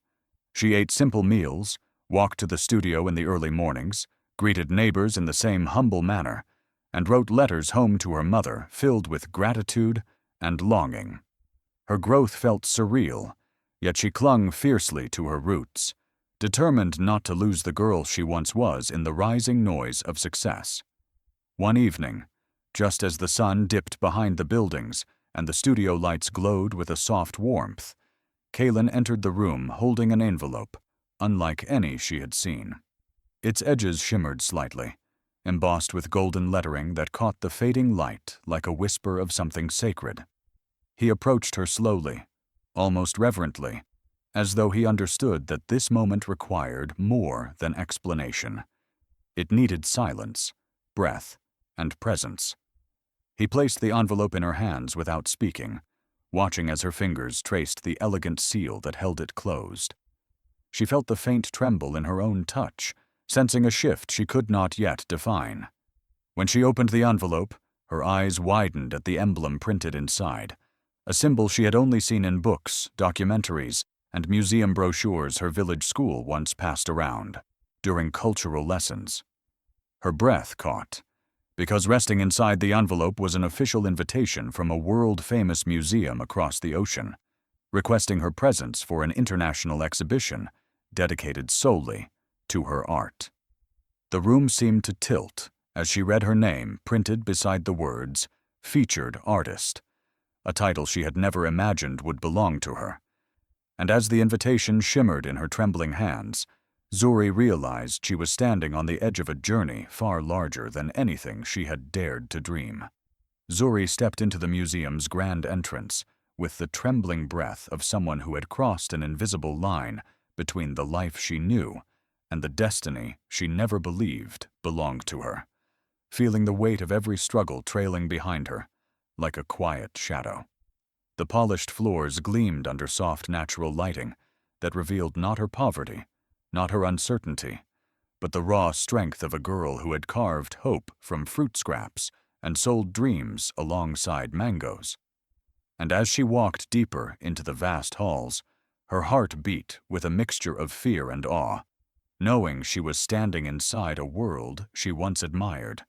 She ate simple meals, walked to the studio in the early mornings, greeted neighbors in the same humble manner, and wrote letters home to her mother filled with gratitude and longing. Her growth felt surreal, yet she clung fiercely to her roots, determined not to lose the girl she once was in the rising noise of success. One evening, just as the sun dipped behind the buildings and the studio lights glowed with a soft warmth, Kaylin entered the room holding an envelope, unlike any she had seen. Its edges shimmered slightly, embossed with golden lettering that caught the fading light like a whisper of something sacred. He approached her slowly, almost reverently, as though he understood that this moment required more than explanation. It needed silence, breath, and presence. He placed the envelope in her hands without speaking, watching as her fingers traced the elegant seal that held it closed. She felt the faint tremble in her own touch, sensing a shift she could not yet define. When she opened the envelope, her eyes widened at the emblem printed inside, a symbol she had only seen in books, documentaries, and museum brochures her village school once passed around, during cultural lessons. Her breath caught, because resting inside the envelope was an official invitation from a world-famous museum across the ocean, requesting her presence for an international exhibition dedicated solely to her art. The room seemed to tilt as she read her name printed beside the words, "Featured Artist," a title she had never imagined would belong to her. And as the invitation shimmered in her trembling hands, Zuri realized she was standing on the edge of a journey far larger than anything she had dared to dream. Zuri stepped into the museum's grand entrance with the trembling breath of someone who had crossed an invisible line between the life she knew and the destiny she never believed belonged to her, feeling the weight of every struggle trailing behind her, like a quiet shadow. The polished floors gleamed under soft natural lighting that revealed not her poverty, not her uncertainty, but the raw strength of a girl who had carved hope from fruit scraps and sold dreams alongside mangoes. And as she walked deeper into the vast halls, her heart beat with a mixture of fear and awe, knowing she was standing inside a world she once admired,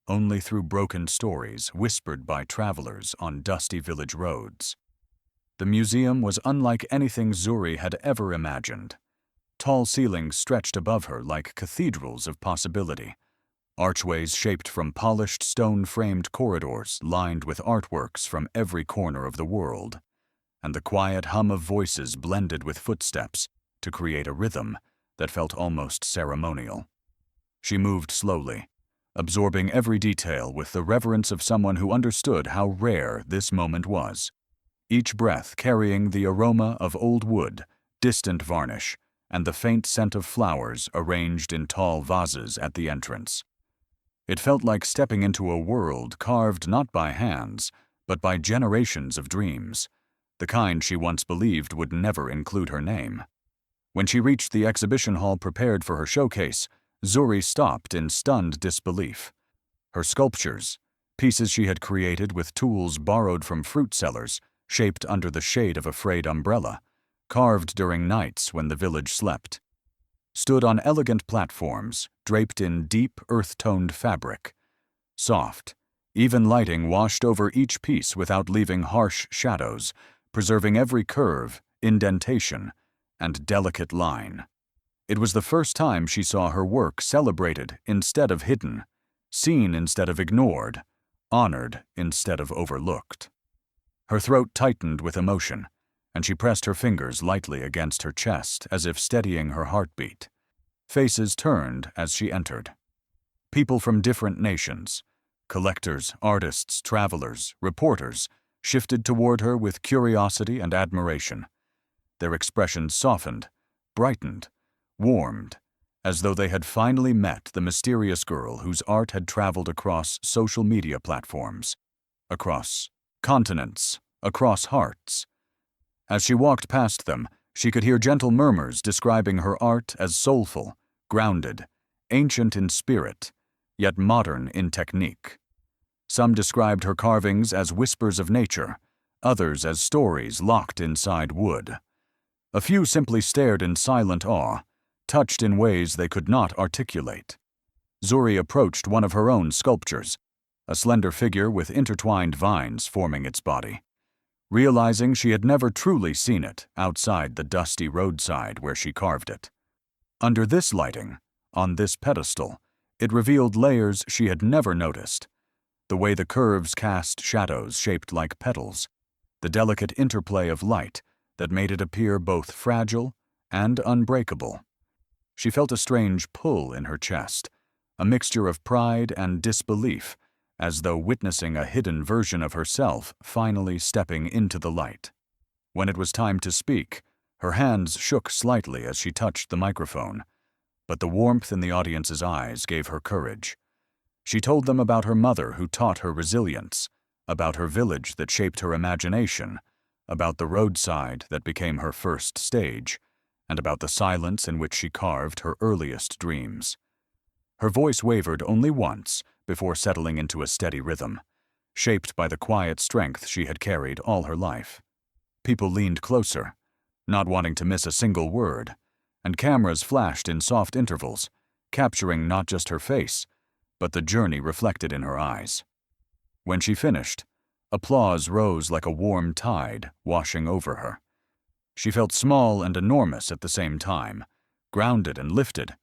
only through broken stories whispered by travelers on dusty village roads. The museum was unlike anything Zuri had ever imagined. Tall ceilings stretched above her like cathedrals of possibility, archways shaped from polished stone-framed corridors lined with artworks from every corner of the world, and the quiet hum of voices blended with footsteps to create a rhythm that felt almost ceremonial. She moved slowly, absorbing every detail with the reverence of someone who understood how rare this moment was. each breath carrying the aroma of old wood, distant varnish, and the faint scent of flowers arranged in tall vases at the entrance. It felt like stepping into a world carved not by hands, but by generations of dreams, the kind she once believed would never include her name. When she reached the exhibition hall prepared for her showcase, Zuri stopped in stunned disbelief. Her sculptures, pieces she had created with tools borrowed from fruit sellers, shaped under the shade of a frayed umbrella, carved during nights when the village slept, stood on elegant platforms draped in deep earth-toned fabric. Soft, even lighting washed over each piece without leaving harsh shadows, preserving every curve, indentation, and delicate line. It was the first time she saw her work celebrated instead of hidden, seen instead of ignored, honored instead of overlooked. Her throat tightened with emotion, and she pressed her fingers lightly against her chest as if steadying her heartbeat. Faces turned as she entered. People from different nations, collectors, artists, travelers, reporters, shifted toward her with curiosity and admiration. Their expressions softened, brightened, warmed, as though they had finally met the mysterious girl whose art had traveled across social media platforms, across continents, across hearts. As she walked past them, she could hear gentle murmurs describing her art as soulful, grounded, ancient in spirit, yet modern in technique. Some described her carvings as whispers of nature, others as stories locked inside wood. A few simply stared in silent awe, touched in ways they could not articulate. Zuri approached one of her own sculptures, a slender figure with intertwined vines forming its body. Realizing she had never truly seen it outside the dusty roadside where she carved it. Under this lighting, on this pedestal, it revealed layers she had never noticed. The way the curves cast shadows shaped like petals, the delicate interplay of light that made it appear both fragile and unbreakable. She felt a strange pull in her chest, a mixture of pride and disbelief, as though witnessing a hidden version of herself finally stepping into the light. When it was time to speak, her hands shook slightly as she touched the microphone, but the warmth in the audience's eyes gave her courage. She told them about her mother who taught her resilience, about her village that shaped her imagination, about the roadside that became her first stage, and about the silence in which she carved her earliest dreams. Her voice wavered only once before settling into a steady rhythm, shaped by the quiet strength she had carried all her life. People leaned closer, not wanting to miss a single word, and cameras flashed in soft intervals, capturing not just her face, but the journey reflected in her eyes. When she finished, applause rose like a warm tide washing over her. She felt small and enormous at the same time, grounded and lifted,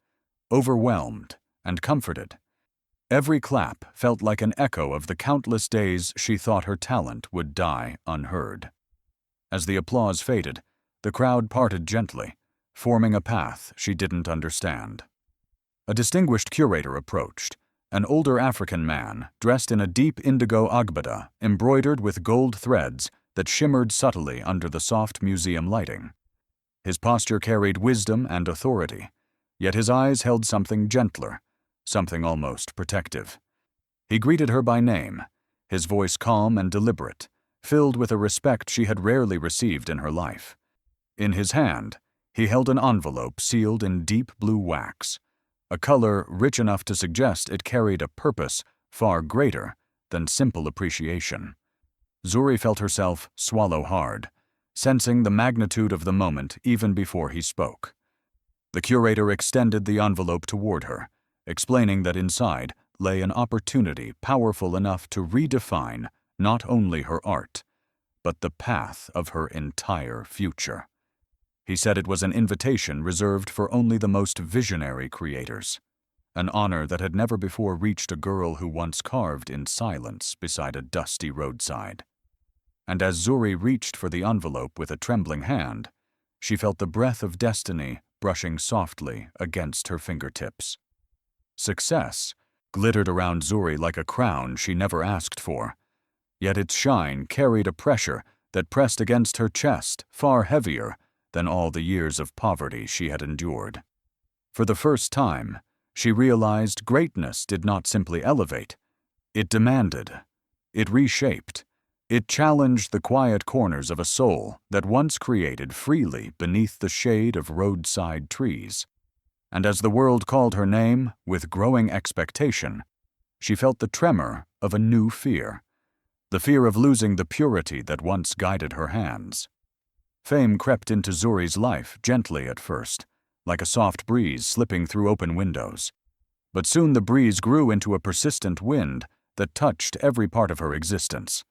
overwhelmed and comforted. Every clap felt like an echo of the countless days she thought her talent would die unheard. As the applause faded, the crowd parted gently, forming a path she didn't understand. A distinguished curator approached, an older African man dressed in a deep indigo agbada embroidered with gold threads that shimmered subtly under the soft museum lighting. His posture carried wisdom and authority, yet his eyes held something gentler, something almost protective. He greeted her by name, his voice calm and deliberate, filled with a respect she had rarely received in her life. In his hand, he held an envelope sealed in deep blue wax, a color rich enough to suggest it carried a purpose far greater than simple appreciation. Zuri felt herself swallow hard, sensing the magnitude of the moment even before he spoke. The curator extended the envelope toward her, explaining that inside lay an opportunity powerful enough to redefine not only her art, but the path of her entire future. He said it was an invitation reserved for only the most visionary creators, an honor that had never before reached a girl who once carved in silence beside a dusty roadside. And as Zuri reached for the envelope with a trembling hand, she felt the breath of destiny brushing softly against her fingertips. Success glittered around Zuri like a crown she never asked for, yet its shine carried a pressure that pressed against her chest, far heavier than all the years of poverty she had endured. For the first time, she realized greatness did not simply elevate. It demanded. It reshaped. It challenged the quiet corners of a soul that once created freely beneath the shade of roadside trees. And as the world called her name with growing expectation, she felt the tremor of a new fear, the fear of losing the purity that once guided her hands. Fame crept into Zuri's life gently at first, like a soft breeze slipping through open windows. But soon the breeze grew into a persistent wind that touched every part of her existence.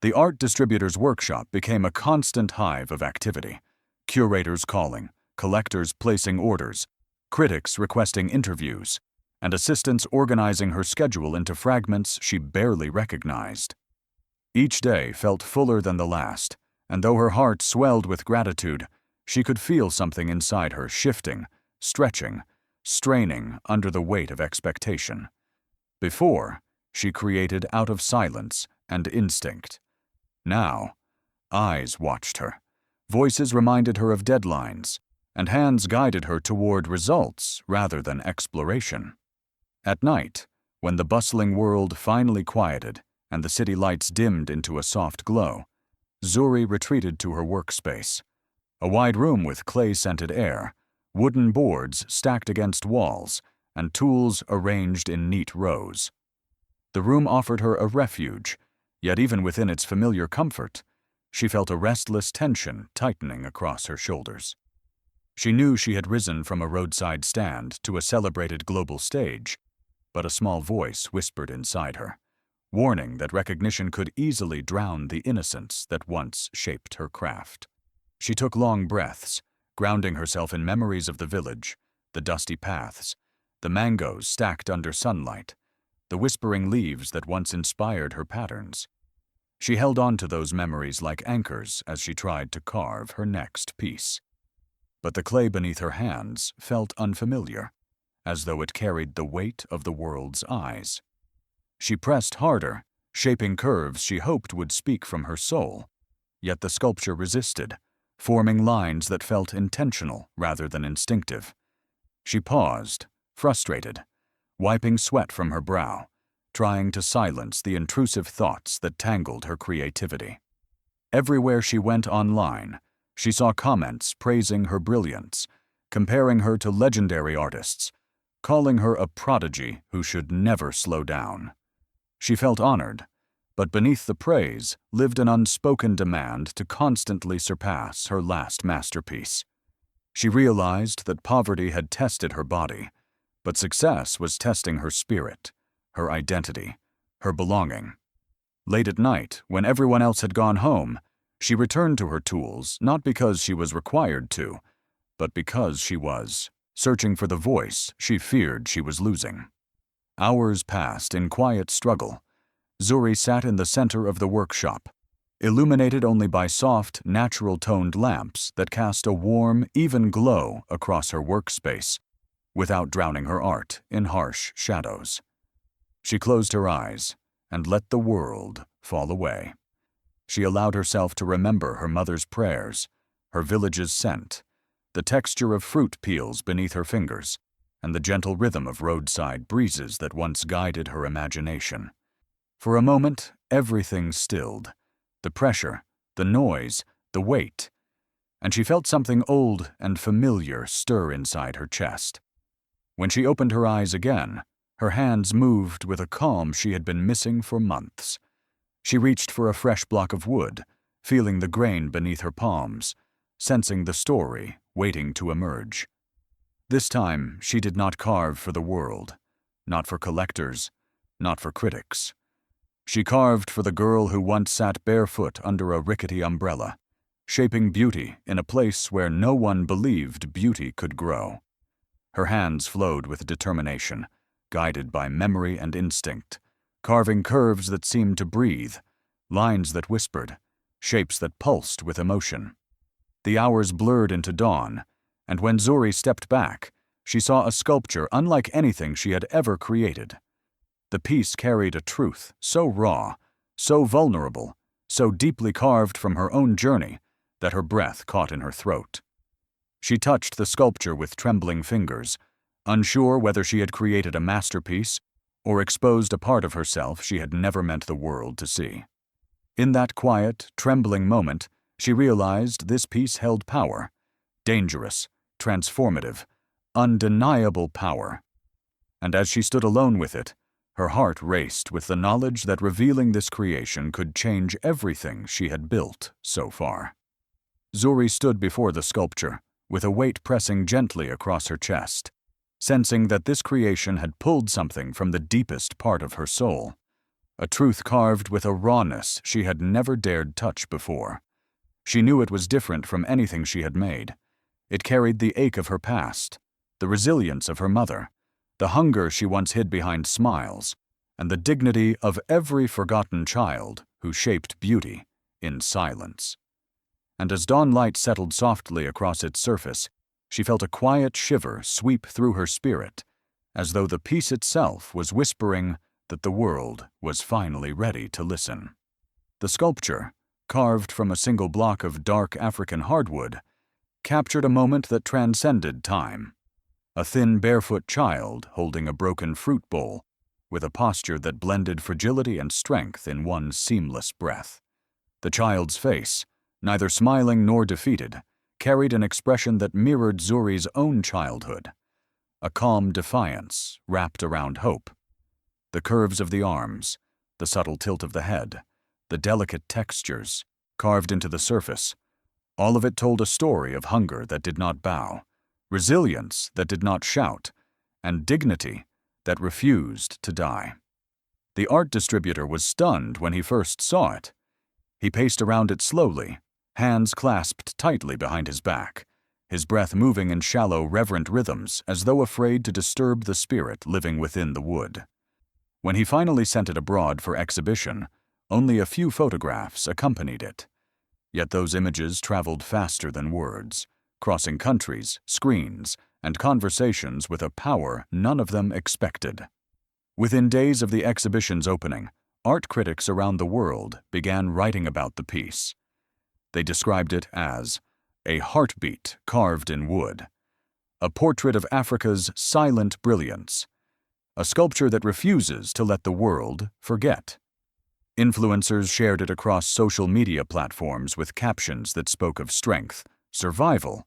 The art distributor's workshop became a constant hive of activity, curators calling, collectors placing orders, critics requesting interviews, and assistants organizing her schedule into fragments she barely recognized. Each day felt fuller than the last, and though her heart swelled with gratitude, she could feel something inside her shifting, stretching, straining under the weight of expectation. Before, she created out of silence and instinct. Now, eyes watched her, voices reminded her of deadlines, and hands guided her toward results rather than exploration. At night, when the bustling world finally quieted and the city lights dimmed into a soft glow, Zuri retreated to her workspace. A wide room with clay-scented air, wooden boards stacked against walls, and tools arranged in neat rows. The room offered her a refuge, yet even within its familiar comfort, she felt a restless tension tightening across her shoulders. She knew she had risen from a roadside stand to a celebrated global stage, but a small voice whispered inside her, warning that recognition could easily drown the innocence that once shaped her craft. She took long breaths, grounding herself in memories of the village, the dusty paths, the mangoes stacked under sunlight, the whispering leaves that once inspired her patterns. She held on to those memories like anchors as she tried to carve her next piece. But the clay beneath her hands felt unfamiliar, as though it carried the weight of the world's eyes. She pressed harder, shaping curves she hoped would speak from her soul, yet the sculpture resisted, forming lines that felt intentional rather than instinctive. She paused, frustrated, wiping sweat from her brow, trying to silence the intrusive thoughts that tangled her creativity. Everywhere she went online, she saw comments praising her brilliance, comparing her to legendary artists, calling her a prodigy who should never slow down. She felt honored, but beneath the praise lived an unspoken demand to constantly surpass her last masterpiece. She realized that poverty had tested her body, but success was testing her spirit, her identity, her belonging. Late at night, when everyone else had gone home, she returned to her tools not because she was required to, but because she was, searching for the voice she feared she was losing. Hours passed in quiet struggle. Zuri sat in the center of the workshop, illuminated only by soft, natural-toned lamps that cast a warm, even glow across her workspace, without drowning her art in harsh shadows. She closed her eyes and let the world fall away. She allowed herself to remember her mother's prayers, her village's scent, the texture of fruit peels beneath her fingers, and the gentle rhythm of roadside breezes that once guided her imagination. For a moment, everything stilled. The pressure, the noise, the weight, and she felt something old and familiar stir inside her chest. When she opened her eyes again, her hands moved with a calm she had been missing for months. She reached for a fresh block of wood, feeling the grain beneath her palms, sensing the story waiting to emerge. This time, she did not carve for the world, not for collectors, not for critics. She carved for the girl who once sat barefoot under a rickety umbrella, shaping beauty in a place where no one believed beauty could grow. Her hands flowed with determination, guided by memory and instinct, carving curves that seemed to breathe, lines that whispered, shapes that pulsed with emotion. The hours blurred into dawn, and when Zuri stepped back, she saw a sculpture unlike anything she had ever created. The piece carried a truth so raw, so vulnerable, so deeply carved from her own journey that her breath caught in her throat. She touched the sculpture with trembling fingers, unsure whether she had created a masterpiece or exposed a part of herself she had never meant the world to see. In that quiet, trembling moment, she realized this piece held power, dangerous, transformative, undeniable power. And as she stood alone with it, her heart raced with the knowledge that revealing this creation could change everything she had built so far. Zuri stood before the sculpture, with a weight pressing gently across her chest, sensing that this creation had pulled something from the deepest part of her soul, a truth carved with a rawness she had never dared touch before. She knew it was different from anything she had made. It carried the ache of her past, the resilience of her mother, the hunger she once hid behind smiles, and the dignity of every forgotten child who shaped beauty in silence. And as dawn light settled softly across its surface, she felt a quiet shiver sweep through her spirit, as though the piece itself was whispering that the world was finally ready to listen. The sculpture, carved from a single block of dark African hardwood, captured a moment that transcended time. A thin, barefoot child holding a broken fruit bowl, with a posture that blended fragility and strength in one seamless breath. The child's face, neither smiling nor defeated, carried an expression that mirrored Zuri's own childhood, a calm defiance wrapped around hope. The curves of the arms, the subtle tilt of the head, the delicate textures carved into the surface, all of it told a story of hunger that did not bow, resilience that did not shout, and dignity that refused to die. The art distributor was stunned when he first saw it. He paced around it slowly, hands clasped tightly behind his back, his breath moving in shallow, reverent rhythms as though afraid to disturb the spirit living within the wood. When he finally sent it abroad for exhibition, only a few photographs accompanied it. Yet those images traveled faster than words, crossing countries, screens, and conversations with a power none of them expected. Within days of the exhibition's opening, art critics around the world began writing about the piece. They described it as a heartbeat carved in wood, a portrait of Africa's silent brilliance, a sculpture that refuses to let the world forget. Influencers shared it across social media platforms with captions that spoke of strength, survival,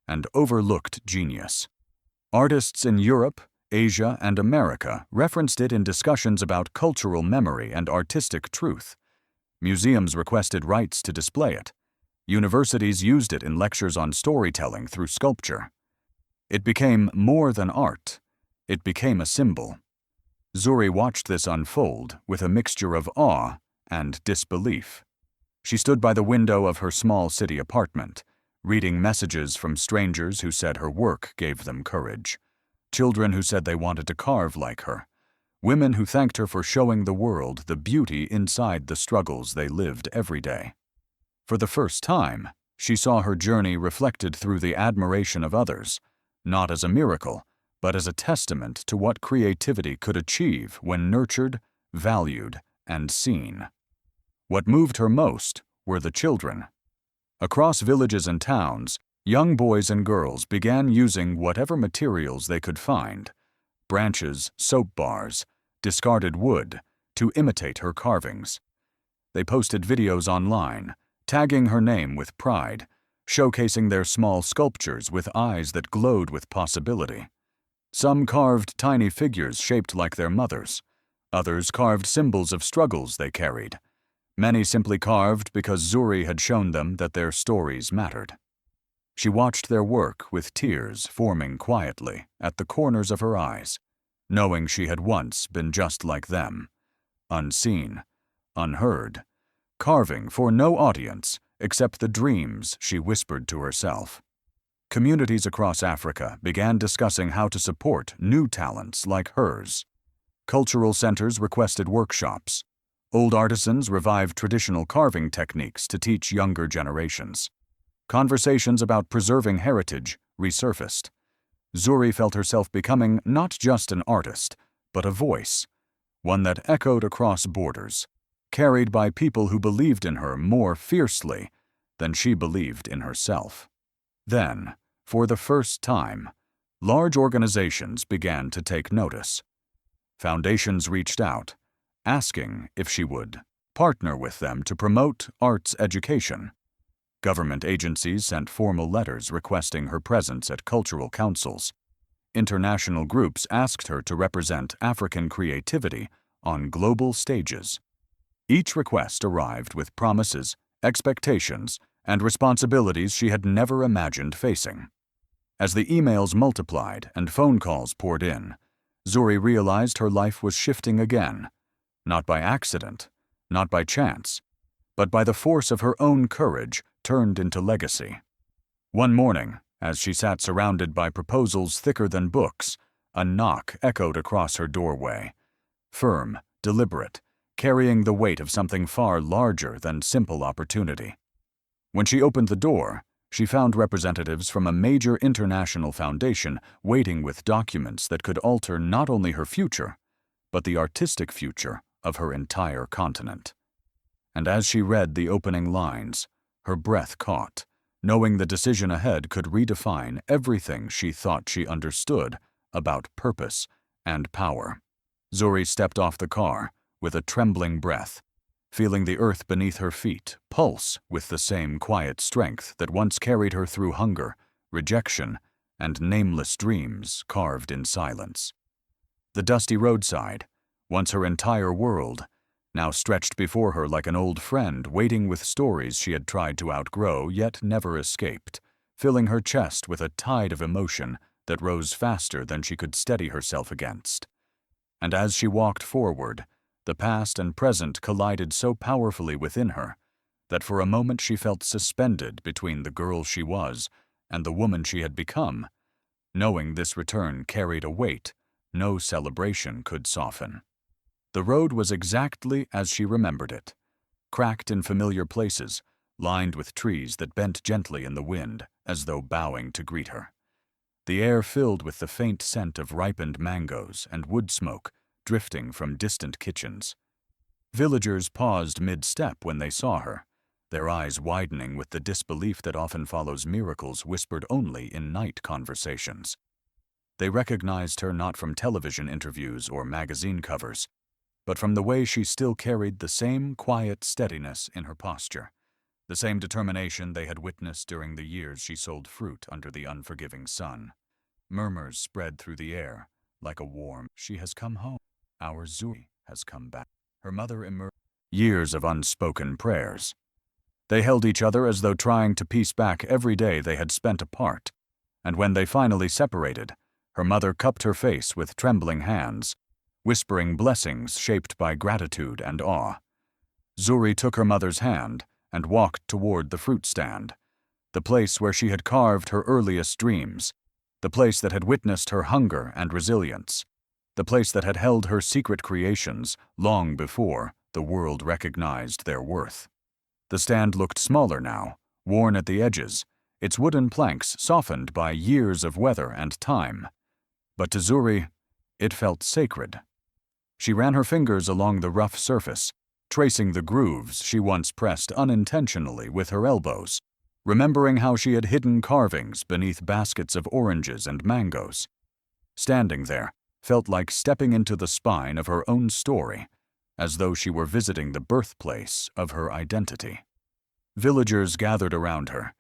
and overlooked genius. Artists in Europe, Asia, and America referenced it in discussions about cultural memory and artistic truth. Museums requested rights to display it. Universities used it in lectures on storytelling through sculpture. It became more than art. It became a symbol. Zuri watched this unfold with a mixture of awe and disbelief. She stood by the window of her small city apartment, reading messages from strangers who said her work gave them courage, children who said they wanted to carve like her, women who thanked her for showing the world the beauty inside the struggles they lived every day. For the first time, she saw her journey reflected through the admiration of others, not as a miracle, but as a testament to what creativity could achieve when nurtured, valued, and seen. What moved her most were the children. Across villages and towns, young boys and girls began using whatever materials they could find, branches, soap bars, discarded wood, to imitate her carvings. They posted videos online, tagging her name with pride, showcasing their small sculptures with eyes that glowed with possibility. Some carved tiny figures shaped like their mothers. Others carved symbols of struggles they carried. Many simply carved because Zuri had shown them that their stories mattered. She watched their work with tears forming quietly at the corners of her eyes, knowing she had once been just like them, unseen, unheard, carving for no audience except the dreams she whispered to herself. Communities across Africa began discussing how to support new talents like hers. Cultural centers requested workshops. Old artisans revived traditional carving techniques to teach younger generations. Conversations about preserving heritage resurfaced. Zuri felt herself becoming not just an artist, but a voice, one that echoed across borders. carried by people who believed in her more fiercely than she believed in herself. Then, for the first time, large organizations began to take notice. Foundations reached out, asking if she would partner with them to promote arts education. Government agencies sent formal letters requesting her presence at cultural councils. International groups asked her to represent African creativity on global stages. Each request arrived with promises, expectations, and responsibilities she had never imagined facing. As the emails multiplied and phone calls poured in, Zuri realized her life was shifting again, not by accident, not by chance, but by the force of her own courage turned into legacy. One morning, as she sat surrounded by proposals thicker than books, a knock echoed across her doorway. Firm, deliberate, carrying the weight of something far larger than simple opportunity. When she opened the door, she found representatives from a major international foundation waiting with documents that could alter not only her future, but the artistic future of her entire continent. And as she read the opening lines, her breath caught, knowing the decision ahead could redefine everything she thought she understood about purpose and power. Zuri stepped off the car with a trembling breath, feeling the earth beneath her feet pulse with the same quiet strength that once carried her through hunger, rejection, and nameless dreams carved in silence. The dusty roadside, once her entire world, now stretched before her like an old friend waiting with stories she had tried to outgrow yet never escaped, filling her chest with a tide of emotion that rose faster than she could steady herself against. And as she walked forward, the past and present collided so powerfully within her that for a moment she felt suspended between the girl she was and the woman she had become, knowing this return carried a weight no celebration could soften. The road was exactly as she remembered it, cracked in familiar places, lined with trees that bent gently in the wind as though bowing to greet her. The air filled with the faint scent of ripened mangoes and wood smoke drifting from distant kitchens. Villagers paused mid-step when they saw her, their eyes widening with the disbelief that often follows miracles whispered only in night conversations. They recognized her not from television interviews or magazine covers, but from the way she still carried the same quiet steadiness in her posture, the same determination they had witnessed during the years she sold fruit under the unforgiving sun. Murmurs spread through the air, like a warm, "She has come home. Our Zuri has come back." Her mother emerged. Years of unspoken prayers. They held each other as though trying to piece back every day they had spent apart, and when they finally separated, her mother cupped her face with trembling hands, whispering blessings shaped by gratitude and awe. Zuri took her mother's hand and walked toward the fruit stand, the place where she had carved her earliest dreams, the place that had witnessed her hunger and resilience, the place that had held her secret creations long before the world recognized their worth. The stand looked smaller now, worn at the edges, its wooden planks softened by years of weather and time. But to Zuri, it felt sacred. She ran her fingers along the rough surface, tracing the grooves she once pressed unintentionally with her elbows, remembering how she had hidden carvings beneath baskets of oranges and mangoes. Standing there felt like stepping into the spine of her own story, as though she were visiting the birthplace of her identity. Villagers gathered around her,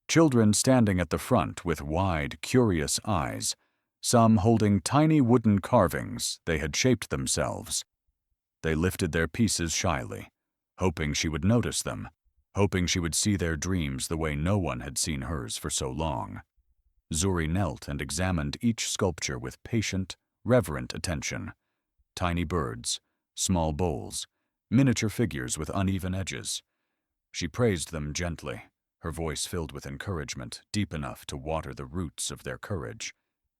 children standing at the front with wide, curious eyes, some holding tiny wooden carvings they had shaped themselves. They lifted their pieces shyly, hoping she would notice them, hoping she would see their dreams the way no one had seen hers for so long. Zuri knelt and examined each sculpture with patient, reverent attention. Tiny birds, small bowls, miniature figures with uneven edges. She praised them gently, her voice filled with encouragement deep enough to water the roots of their courage.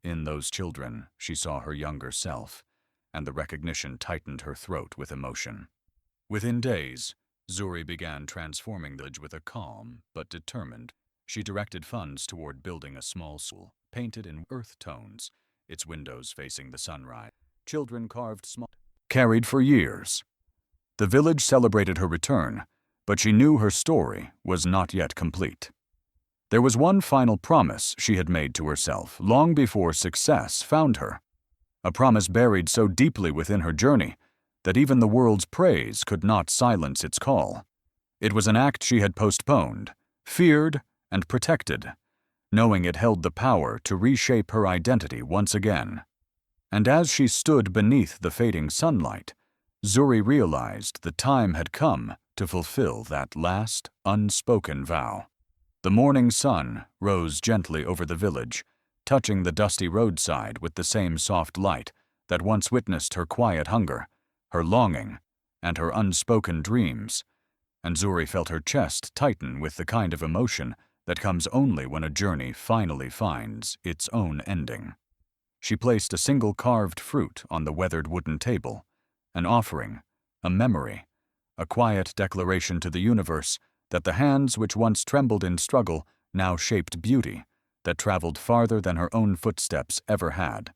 In those children, she saw her younger self, and the recognition tightened her throat with emotion. Within days, Zuri began transforming the village with a calm but determined. She directed funds toward building a small school, painted in earth tones, its windows facing the sunrise. Children carved small, carried for years. The village celebrated her return, but she knew her story was not yet complete. There was one final promise she had made to herself long before success found her, a promise buried so deeply within her journey that even the world's praise could not silence its call. It was an act she had postponed, feared, and protected, knowing it held the power to reshape her identity once again. And as she stood beneath the fading sunlight, Zuri realized the time had come to fulfill that last, unspoken vow. The morning sun rose gently over the village, touching the dusty roadside with the same soft light that once witnessed her quiet hunger, her longing, and her unspoken dreams, and Zuri felt her chest tighten with the kind of emotion that comes only when a journey finally finds its own ending. She placed a single carved fruit on the weathered wooden table, an offering, a memory, a quiet declaration to the universe that the hands which once trembled in struggle now shaped beauty that traveled farther than her own footsteps ever had.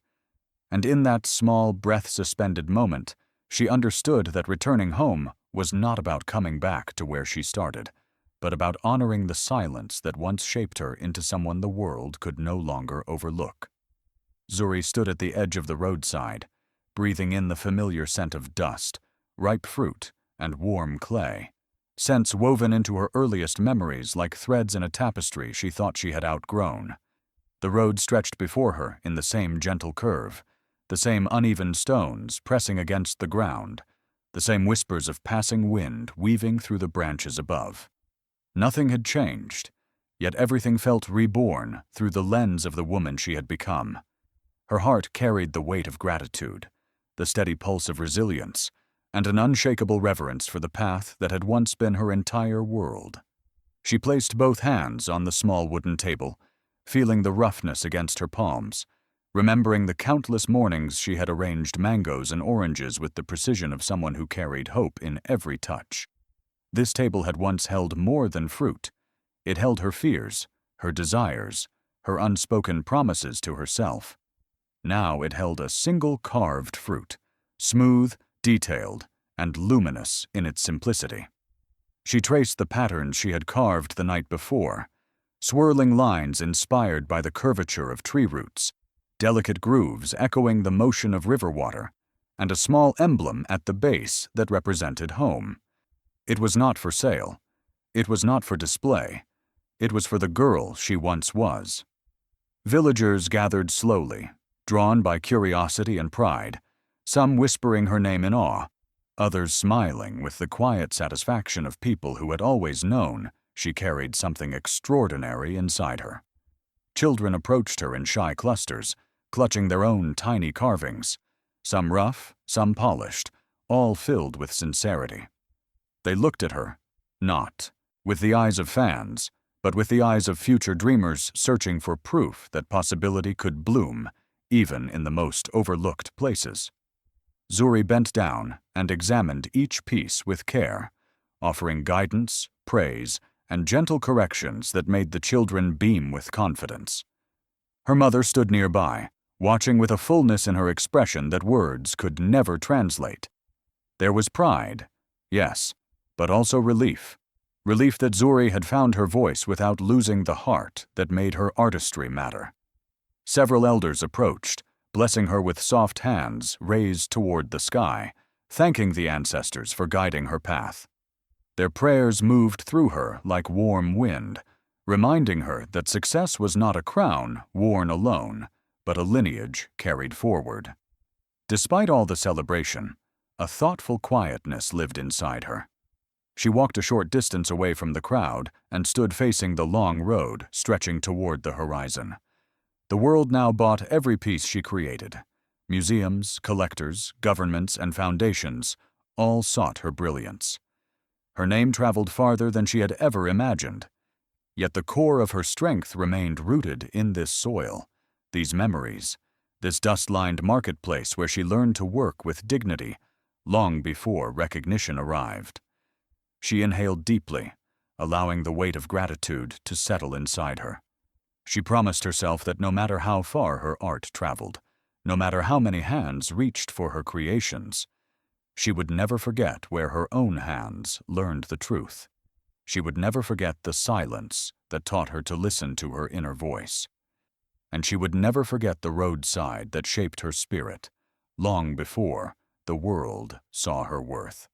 And in that small, breath-suspended moment, she understood that returning home was not about coming back to where she started, but about honoring the silence that once shaped her into someone the world could no longer overlook. Zuri stood at the edge of the roadside, breathing in the familiar scent of dust, ripe fruit, and warm clay, scents woven into her earliest memories like threads in a tapestry she thought she had outgrown. The road stretched before her in the same gentle curve, the same uneven stones pressing against the ground, the same whispers of passing wind weaving through the branches above. Nothing had changed, yet everything felt reborn through the lens of the woman she had become. Her heart carried the weight of gratitude, the steady pulse of resilience, and an unshakable reverence for the path that had once been her entire world. She placed both hands on the small wooden table, feeling the roughness against her palms, remembering the countless mornings she had arranged mangoes and oranges with the precision of someone who carried hope in every touch. This table had once held more than fruit. It held her fears, her desires, her unspoken promises to herself. Now it held a single carved fruit, smooth, detailed, and luminous in its simplicity. She traced the patterns she had carved the night before, swirling lines inspired by the curvature of tree roots, delicate grooves echoing the motion of river water, and a small emblem at the base that represented home. It was not for sale. It was not for display. It was for the girl she once was. Villagers gathered slowly, drawn by curiosity and pride, some whispering her name in awe, others smiling with the quiet satisfaction of people who had always known she carried something extraordinary inside her. Children approached her in shy clusters, clutching their own tiny carvings, some rough, some polished, all filled with sincerity. They looked at her, not with the eyes of fans, but with the eyes of future dreamers searching for proof that possibility could bloom even in the most overlooked places. Zuri bent down and examined each piece with care, offering guidance, praise, and gentle corrections that made the children beam with confidence. Her mother stood nearby, watching with a fullness in her expression that words could never translate. There was pride, yes, but also relief. Relief that Zuri had found her voice without losing the heart that made her artistry matter. Several elders approached, blessing her with soft hands raised toward the sky, thanking the ancestors for guiding her path. Their prayers moved through her like warm wind, reminding her that success was not a crown worn alone, but a lineage carried forward. Despite all the celebration, a thoughtful quietness lived inside her. She walked a short distance away from the crowd and stood facing the long road stretching toward the horizon. The world now bought every piece she created. Museums, collectors, governments, and foundations all sought her brilliance. Her name traveled farther than she had ever imagined. Yet the core of her strength remained rooted in this soil, these memories, this dust-lined marketplace where she learned to work with dignity long before recognition arrived. She inhaled deeply, allowing the weight of gratitude to settle inside her. She promised herself that no matter how far her art traveled, no matter how many hands reached for her creations, She would never forget where her own hands learned the truth. She would never forget the silence that taught her to listen to her inner voice. And she would never forget the roadside that shaped her spirit, long before the world saw her worth.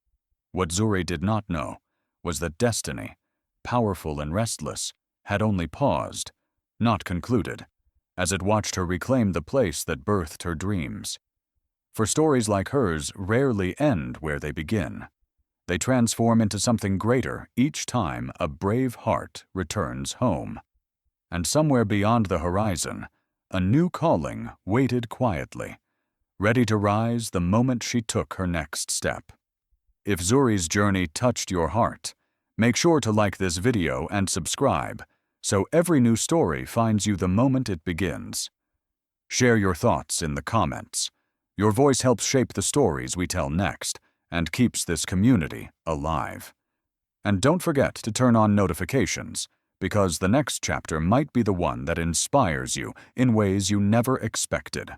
What Zuri did not know was that destiny, powerful and restless, had only paused, not concluded, as it watched her reclaim the place that birthed her dreams. For stories like hers rarely end where they begin. They transform into something greater each time a brave heart returns home. And somewhere beyond the horizon, a new calling waited quietly, ready to rise the moment she took her next step. If Zuri's journey touched your heart, make sure to like this video and subscribe, so every new story finds you the moment it begins. Share your thoughts in the comments. Your voice helps shape the stories we tell next and keeps this community alive. And don't forget to turn on notifications, because the next chapter might be the one that inspires you in ways you never expected.